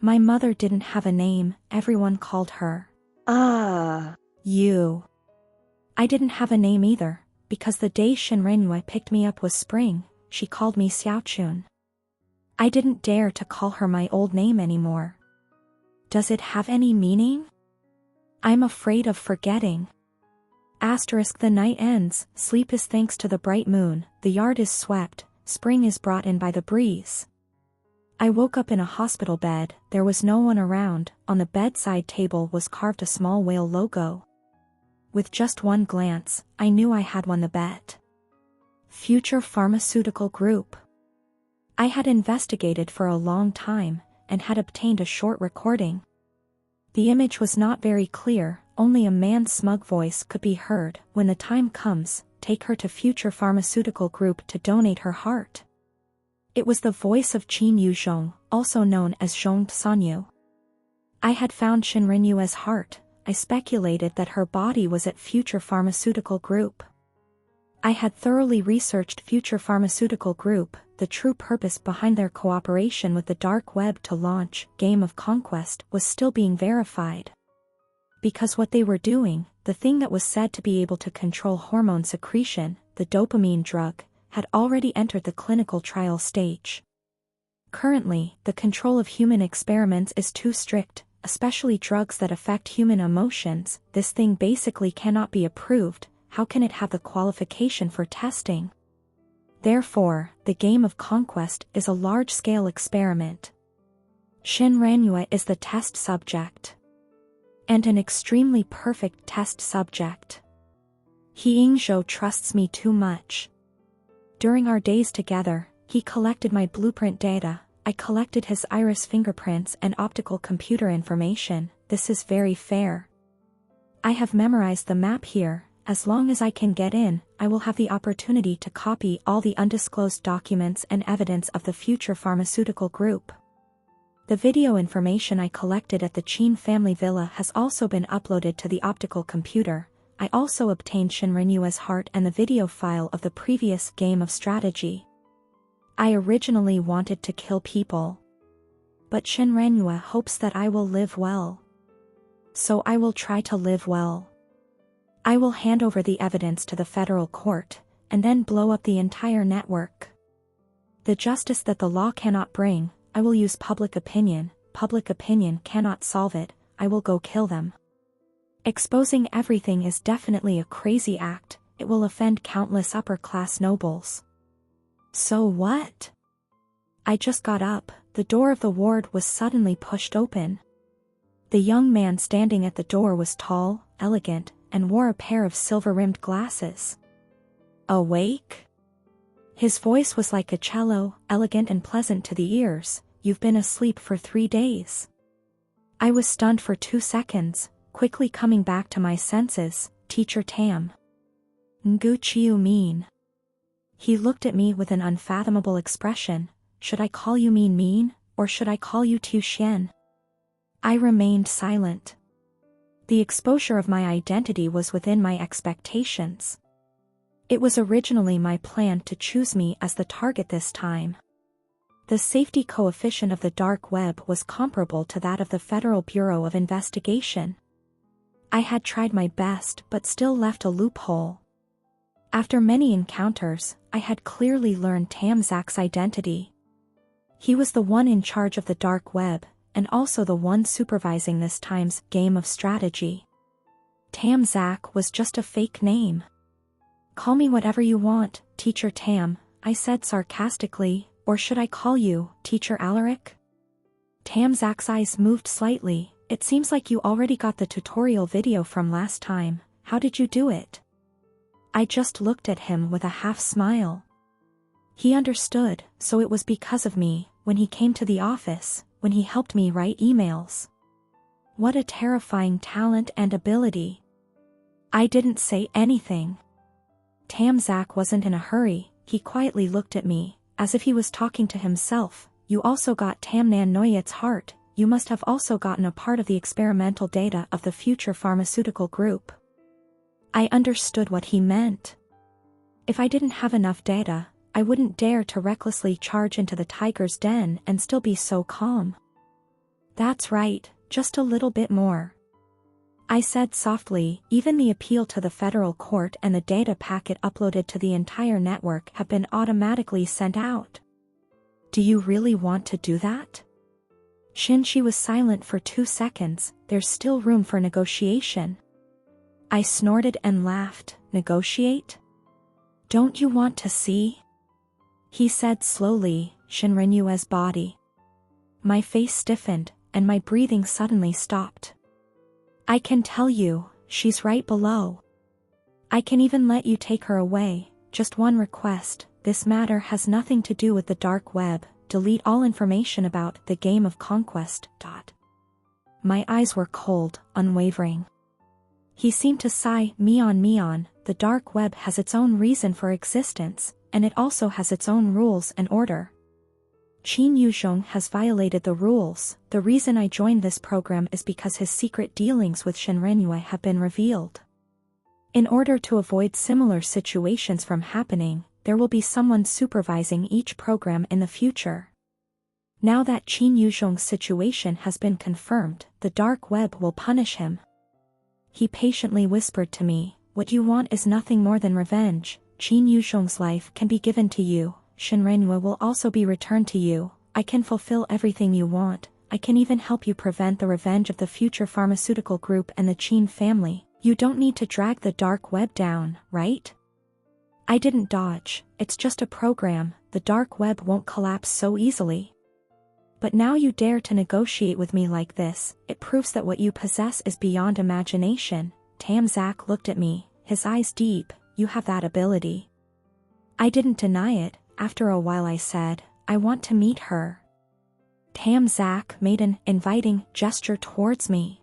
A: My mother didn't have a name, everyone called her Yu. I didn't have a name either, because the day Shen Renyue picked me up was spring, she called me Xiaochun. I didn't dare to call her my old name anymore. Does it have any meaning? I'm afraid of forgetting. The night ends, sleep is thanks to the bright moon, the yard is swept, spring is brought in by the breeze. I woke up in a hospital bed, there was no one around, on the bedside table was carved a small whale logo. With just one glance, I knew I had won the bet. Future Pharmaceutical Group. I had investigated for a long time, and had obtained a short recording. The image was not very clear, only a man's smug voice could be heard. "When the time comes, take her to Future Pharmaceutical Group to donate her heart." It was the voice of Qin Yuzhong, also known as Zhong Sanyu. I had found Shen Renyue's heart, I speculated that her body was at Future Pharmaceutical Group. I had thoroughly researched Future Pharmaceutical Group, the true purpose behind their cooperation with the dark web to launch Game of Conquest was still being verified. Because what they were doing, the thing that was said to be able to control hormone secretion, the dopamine drug, had already entered the clinical trial stage. Currently, the control of human experiments is too strict, especially drugs that affect human emotions. This thing basically cannot be approved. How can it have the qualification for testing? Therefore, the Game of Conquest is a large-scale experiment. Shen Renyue is the test subject. And an extremely perfect test subject. He Yingzhou trusts me too much. During our days together, he collected my blueprint data, I collected his iris fingerprints and optical computer information. This is very fair. I have memorized the map here. As long as I can get in, I will have the opportunity to copy all the undisclosed documents and evidence of the Future Pharmaceutical Group. The video information I collected at the Qin family villa has also been uploaded to the optical computer. I also obtained Shen Renyue's heart and the video file of the previous game of strategy. I originally wanted to kill people. But Shen Renyue hopes that I will live well. So I will try to live well. I will hand over the evidence to the federal court, and then blow up the entire network. The justice that the law cannot bring, I will use public opinion cannot solve it, I will go kill them. Exposing everything is definitely a crazy act, it will offend countless upper-class nobles. So what? I just got up, the door of the ward was suddenly pushed open. The young man standing at the door was tall, elegant, and wore a pair of silver-rimmed glasses. Awake? His voice was like a cello, elegant and pleasant to the ears. You've been asleep for 3 days. I was stunned for 2 seconds, quickly coming back to my senses. Teacher Tam. Ngu Chiu mean. He looked at me with an unfathomable expression. Should I call you mean, or should I call you Tu Xian? I remained silent. The exposure of my identity was within my expectations. It was originally my plan to choose me as the target this time. The safety coefficient of the dark web was comparable to that of the Federal Bureau of Investigation. I had tried my best but still left a loophole. After many encounters, I had clearly learned Tam Zach's identity. He was the one in charge of the dark web, and also the one supervising this time's game of strategy. Tam Zach was just a fake name. Call me whatever you want, Teacher Tam, I said sarcastically, or should I call you, Teacher Alaric? Tam Zach's eyes moved slightly. It seems like you already got the tutorial video from last time, how did you do it? I just looked at him with a half smile. He understood, so it was because of me, when he came to the office, when he helped me write emails. What a terrifying talent and ability. I didn't say anything. Tamzak wasn't in a hurry, he quietly looked at me, as if he was talking to himself. You also got Tamnan Noyet's heart, you must have also gotten a part of the experimental data of the future pharmaceutical group. I understood what he meant. If I didn't have enough data, I wouldn't dare to recklessly charge into the tiger's den and still be so calm. That's right, just a little bit more. I said softly. Even the appeal to the federal court and the data packet uploaded to the entire network have been automatically sent out. Do you really want to do that? Shinji was silent for 2 seconds. There's still room for negotiation. I snorted and laughed. Negotiate? Don't you want to see? He said slowly. Shinrenue's body. My face stiffened, and my breathing suddenly stopped. I can tell you, she's right below. I can even let you take her away, just one request. This matter has nothing to do with the dark web. Delete all information about the game of conquest. My eyes were cold, unwavering. He seemed to sigh. Mion, the dark web has its own reason for existence, and it also has its own rules and order. Qin Yuzhong has violated the rules. The reason I joined this program is because his secret dealings with Shinrenue have been revealed. In order to avoid similar situations from happening, there will be someone supervising each program in the future. Now that Qin Yuzhong's situation has been confirmed, the dark web will punish him. He patiently whispered to me, what you want is nothing more than revenge. Qin Yuzhong's life can be given to you. Shinrenue will also be returned to you. I can fulfill everything you want. I can even help you prevent the revenge of the future pharmaceutical group and the Qin family. You don't need to drag the dark web down, right? I didn't dodge. It's just a program. The dark web won't collapse so easily. But now you dare to negotiate with me like this. It proves that what you possess is beyond imagination. Tamzak looked at me, his eyes deep. You have that ability. I didn't deny it. After a while I said, I want to meet her. Tamzak made an inviting gesture towards me.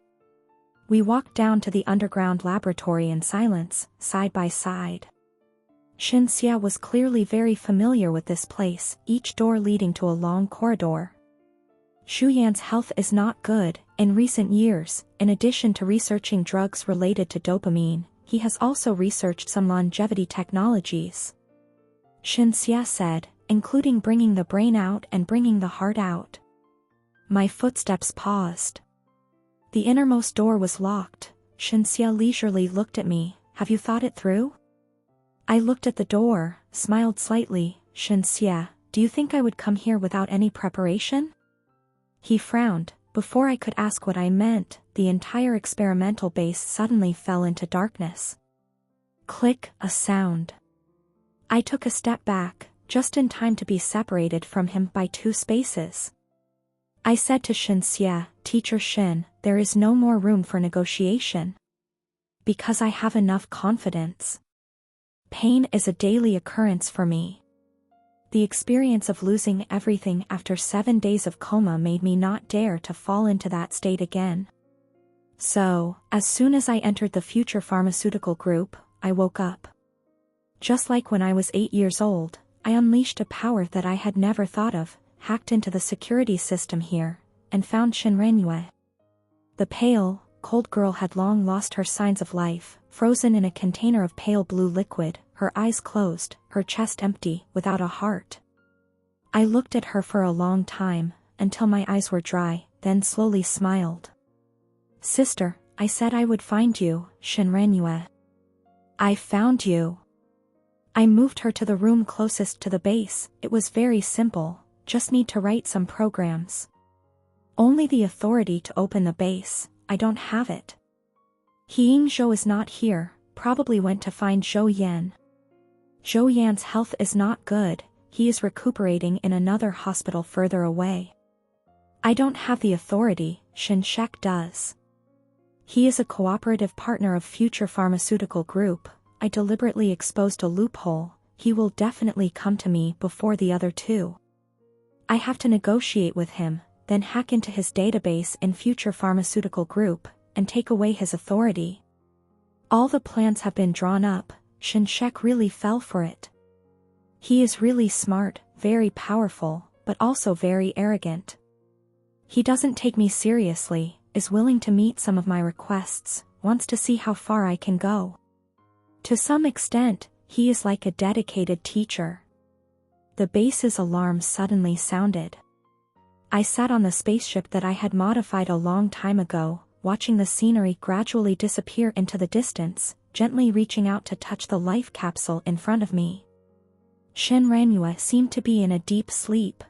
A: We walked down to the underground laboratory in silence, side by side. Shinxia was clearly very familiar with this place, each door leading to a long corridor. Shuyan's health is not good. In recent years, in addition to researching drugs related to dopamine, he has also researched some longevity technologies. Shinxia said, including bringing the brain out and bringing the heart out. My footsteps paused. The innermost door was locked. Shinxia leisurely looked at me. Have you thought it through? I looked at the door, smiled slightly. Shinxia, do you think I would come here without any preparation? He frowned. Before I could ask what I meant, the entire experimental base suddenly fell into darkness. Click, a sound. I took a step back, just in time to be separated from him by 2 spaces. I said to Shinxia, Teacher Shin, there is no more room for negotiation. Because I have enough confidence. Pain is a daily occurrence for me. The experience of losing everything after 7 days of coma made me not dare to fall into that state again. So, as soon as I entered the future pharmaceutical group, I woke up. Just like when I was 8 years old, I unleashed a power that I had never thought of, hacked into the security system here, and found Shinrenue. The pale, cold girl had long lost her signs of life, frozen in a container of pale blue liquid, her eyes closed, her chest empty, without a heart. I looked at her for a long time, until my eyes were dry, then slowly smiled. Sister, I said I would find you, Shinrenue. I found you. I moved her to the room closest to the base. It was very simple, just need to write some programs. Only the authority to open the base, I don't have it. Ying Zhou is not here, probably went to find Zhou Yan. Zhou Yan's health is not good, he is recuperating in another hospital further away. I don't have the authority, Shin Shek does. He is a cooperative partner of Future Pharmaceutical Group. I deliberately exposed a loophole. He will definitely come to me before the other 2. I have to negotiate with him. then hack into his database in Future Pharmaceutical Group, and take away his authority. All the plans have been drawn up. Shinshek really fell for it. He is really smart, very powerful, but also very arrogant. He doesn't take me seriously, is willing to meet some of my requests, wants to see how far I can go. To some extent, he is like a dedicated teacher. The base's alarm suddenly sounded. I sat on the spaceship that I had modified a long time ago, watching the scenery gradually disappear into the distance, gently reaching out to touch the life capsule in front of me. Shin Ranyue seemed to be in a deep sleep.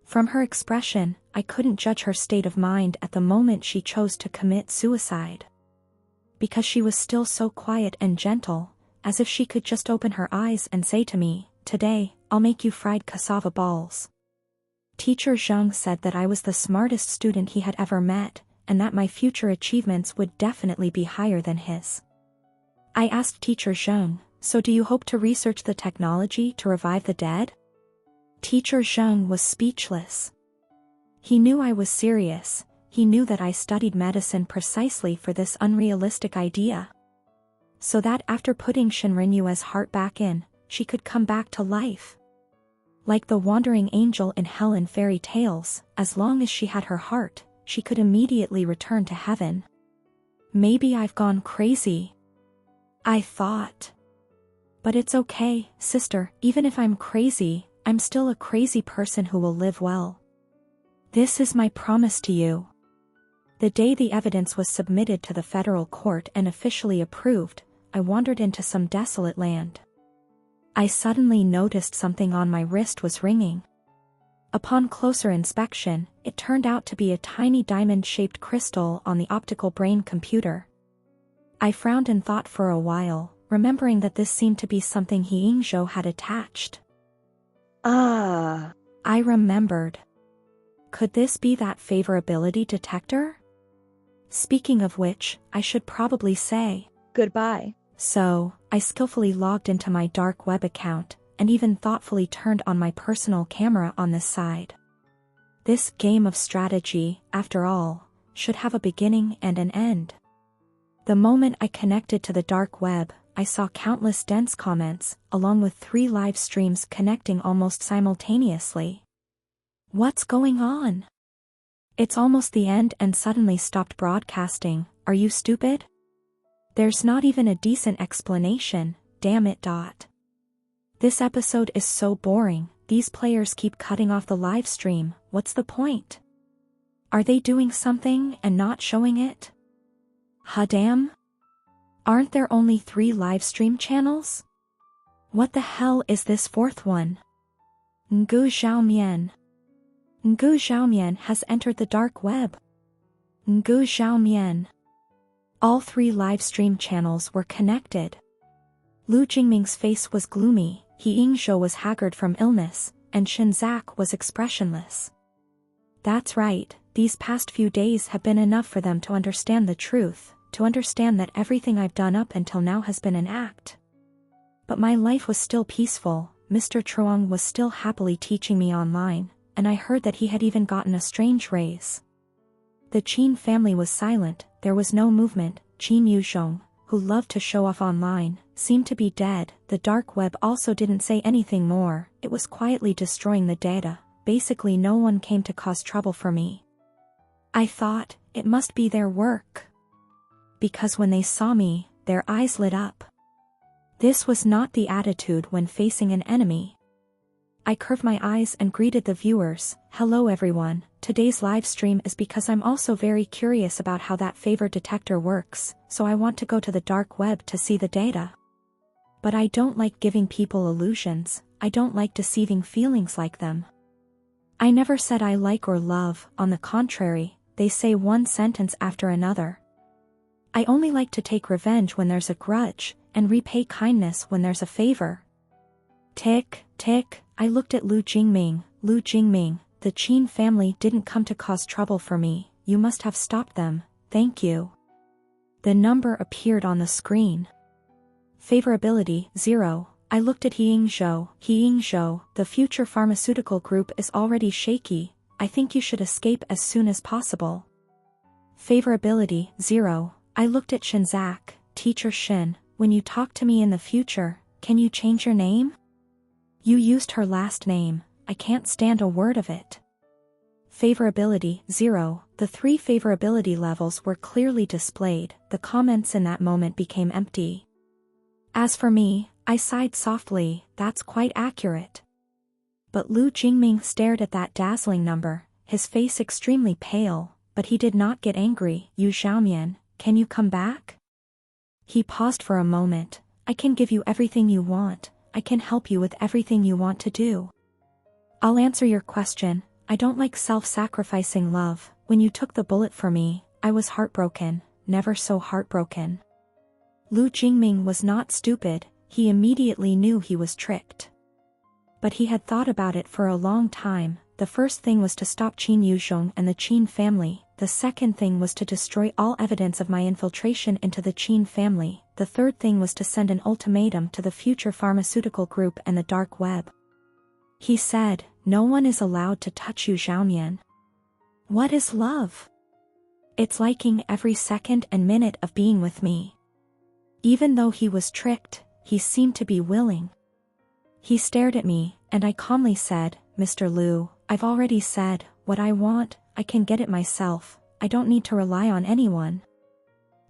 A: From her expression, I couldn't judge her state of mind at the moment she chose to commit suicide. Because she was still so quiet and gentle, as if she could just open her eyes and say to me, "Today, I'll make you fried cassava balls." Teacher Zheng said that I was the smartest student he had ever met, and that my future achievements would definitely be higher than his. I asked Teacher Zheng, "So do you hope to research the technology to revive the dead?" Teacher Zheng was speechless. He knew I was serious. He knew that I studied medicine precisely for this unrealistic idea. So that after putting Shin Rinyue's heart back in, she could come back to life. Like the wandering angel in Helen fairy tales, as long as she had her heart, she could immediately return to heaven. Maybe I've gone crazy, I thought. But it's okay, sister, even if I'm crazy, I'm still a crazy person who will live well. This is my promise to you. The day the evidence was submitted to the federal court and officially approved, I wandered into some desolate land. I suddenly noticed something on my wrist was ringing. Upon closer inspection, it turned out to be a tiny diamond-shaped crystal on the optical brain computer. I frowned and thought for a while, remembering that this seemed to be something He Yingzhou had attached.
B: Ah,
A: I remembered. Could this be that favorability detector? Speaking of which, I should probably say
B: goodbye.
A: So, I skillfully logged into my dark web account, and even thoughtfully turned on my personal camera on this side. This game of strategy, after all, should have a beginning and an end. The moment I connected to the dark web, I saw countless dense comments, along with 3 live streams connecting almost simultaneously. What's going on? It's almost the end and suddenly stopped broadcasting. Are you stupid? There's not even a decent explanation, damn it. This episode is so boring, these players keep cutting off the live stream, what's the point? Are they doing something and not showing it? Damn? Aren't there only 3 live stream channels? What the hell is this 4th one? Ngu Xiaomian. Ngu Xiaomian has entered the dark web. Ngu Xiaomian. All 3 live stream channels were connected. Lu Jingming's face was gloomy, He Yingzhou was haggard from illness, and Shinzak was expressionless. That's right, these past few days have been enough for them to understand the truth, to understand that everything I've done up until now has been an act. But my life was still peaceful, Mr. Truong was still happily teaching me online, and I heard that he had even gotten a strange raise. The Qin family was silent, there was no movement. Qin Yuzhong, who loved to show off online, seemed to be dead. The dark web also didn't say anything more, it was quietly destroying the data. Basically no one came to cause trouble for me. I thought, it must be their work. Because when they saw me, their eyes lit up. This was not the attitude when facing an enemy. I curved my eyes and greeted the viewers. Hello everyone, today's live stream is because I'm also very curious about how that favor detector works, so I want to go to the dark web to see the data. But I don't like giving people illusions, I don't like deceiving feelings like them. I never said I like or love, on the contrary, they say one sentence after another. I only like to take revenge when there's a grudge, and repay kindness when there's a favor. Tick, tick, I looked at Lu Jingming. Lu Jingming, the Qin family didn't come to cause trouble for me, you must have stopped them, thank you. The number appeared on the screen. Favorability, 0. I looked at He Yingzhou. He Yingzhou, the Future Pharmaceutical Group is already shaky, I think you should escape as soon as possible. Favorability, 0. I looked at Shinzak. Teacher Shin, when you talk to me in the future, can you change your name? You used her last name, I can't stand a word of it. Favorability, 0. The 3 favorability levels were clearly displayed, the comments in that moment became empty. As for me, I sighed softly, that's quite accurate. But Lu Jingming stared at that dazzling number, his face extremely pale, but he did not get angry. Yu Xiaomian, can you come back? He paused for a moment. I can give you everything you want, I can help you with everything you want to do. I'll answer your question, I don't like self-sacrificing love. When you took the bullet for me, I was heartbroken, never so heartbroken. Lu Jingming was not stupid, he immediately knew he was tricked. But he had thought about it for a long time. The first thing was to stop Qin Yuzhong and the Qin family, the second thing was to destroy all evidence of my infiltration into the Qin family, the third thing was to send an ultimatum to the future pharmaceutical group and the dark web. He said, no one is allowed to touch Yu Xiaomian. What is love? It's liking every second and minute of being with me. Even though he was tricked, he seemed to be willing. He stared at me, and I calmly said, Mr. Lu, I've already said, what I want, I can get it myself, I don't need to rely on anyone.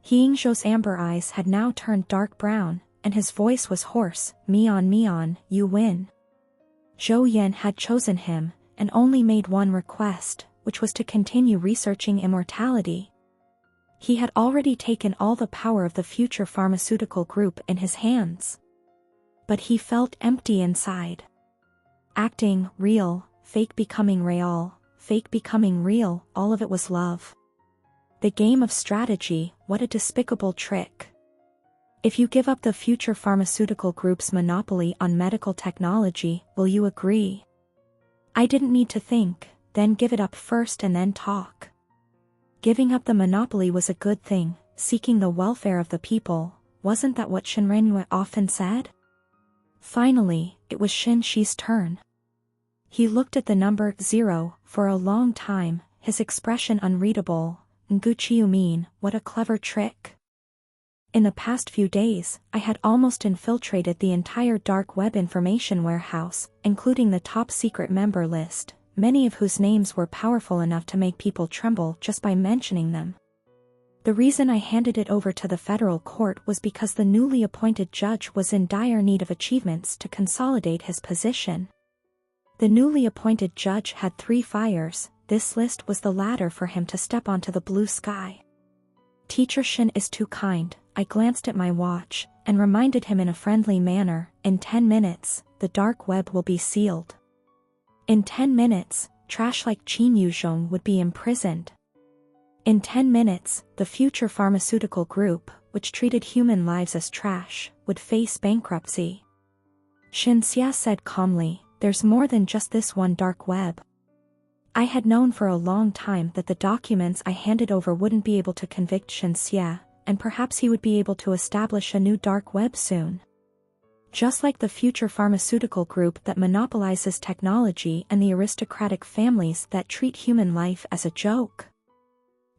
A: He Yingzhou's amber eyes had now turned dark brown, and his voice was hoarse, Mian, you win. Zhou Yan had chosen him, and only made one request, which was to continue researching immortality. He had already taken all the power of the future pharmaceutical group in his hands. But he felt empty inside. Acting, real, fake becoming real, fake becoming real, all of it was love. The game of strategy, what a despicable trick. If you give up the future pharmaceutical group's monopoly on medical technology, will you agree? I didn't need to think, then give it up first and then talk. Giving up the monopoly was a good thing, seeking the welfare of the people, wasn't that what Shen Renyue often said? Finally, it was Shen Shi's turn. He looked at the number 0 for a long time, his expression unreadable. Nguchi, you mean, what a clever trick. In the past few days, I had almost infiltrated the entire dark web information warehouse, including the top secret member list, many of whose names were powerful enough to make people tremble just by mentioning them. The reason I handed it over to the federal court was because the newly appointed judge was in dire need of achievements to consolidate his position. The newly appointed judge had 3 fires, this list was the ladder for him to step onto the blue sky. Teacher Shin is too kind, I glanced at my watch, and reminded him in a friendly manner, in 10 minutes, the dark web will be sealed. In 10 minutes, trash like Qin Yuzhong would be imprisoned. In 10 minutes, the future pharmaceutical group, which treated human lives as trash, would face bankruptcy. Shen Xia said calmly, there's more than just this one dark web. I had known for a long time that the documents I handed over wouldn't be able to convict Shen Xia, and perhaps he would be able to establish a new dark web soon. Just like the future pharmaceutical group that monopolizes technology and the aristocratic families that treat human life as a joke.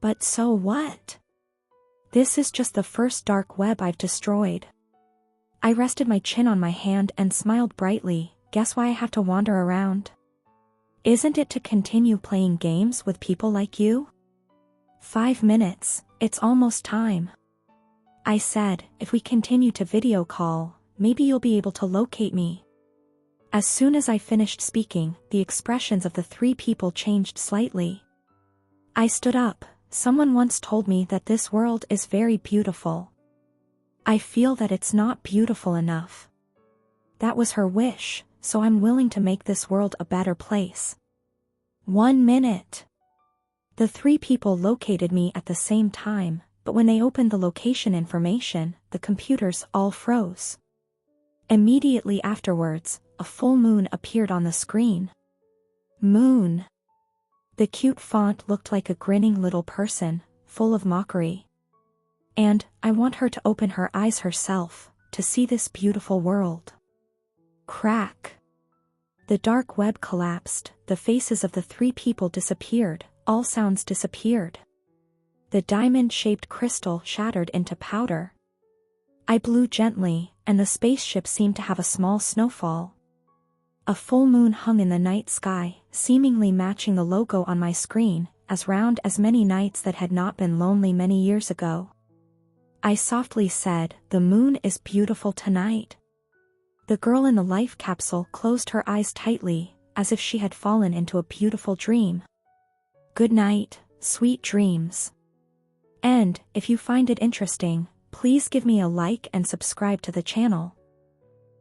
A: But so what? This is just the first dark web I've destroyed. I rested my chin on my hand and smiled brightly, guess why I have to wander around? Isn't it to continue playing games with people like you? 5 minutes, it's almost time. I said, if we continue to video call, maybe you'll be able to locate me. As soon as I finished speaking, the expressions of the 3 people changed slightly. I stood up. Someone once told me that this world is very beautiful. I feel that it's not beautiful enough. That was her wish, so I'm willing to make this world a better place. 1 minute. The 3 people located me at the same time, but when they opened the location information, the computers all froze. Immediately afterwards, a full moon appeared on the screen. Moon. The cute font looked like a grinning little person, full of mockery. And, I want her to open her eyes herself, to see this beautiful world. Crack. The dark web collapsed, the faces of the three people disappeared, all sounds disappeared. The diamond-shaped crystal shattered into powder. I blew gently, and the spaceship seemed to have a small snowfall. A full moon hung in the night sky, seemingly matching the logo on my screen, as round as many nights that had not been lonely many years ago. I softly said, "The moon is beautiful tonight." The girl in the life capsule closed her eyes tightly, as if she had fallen into a beautiful dream. Good night, sweet dreams. And, if you find it interesting, please give me a like and subscribe to the channel.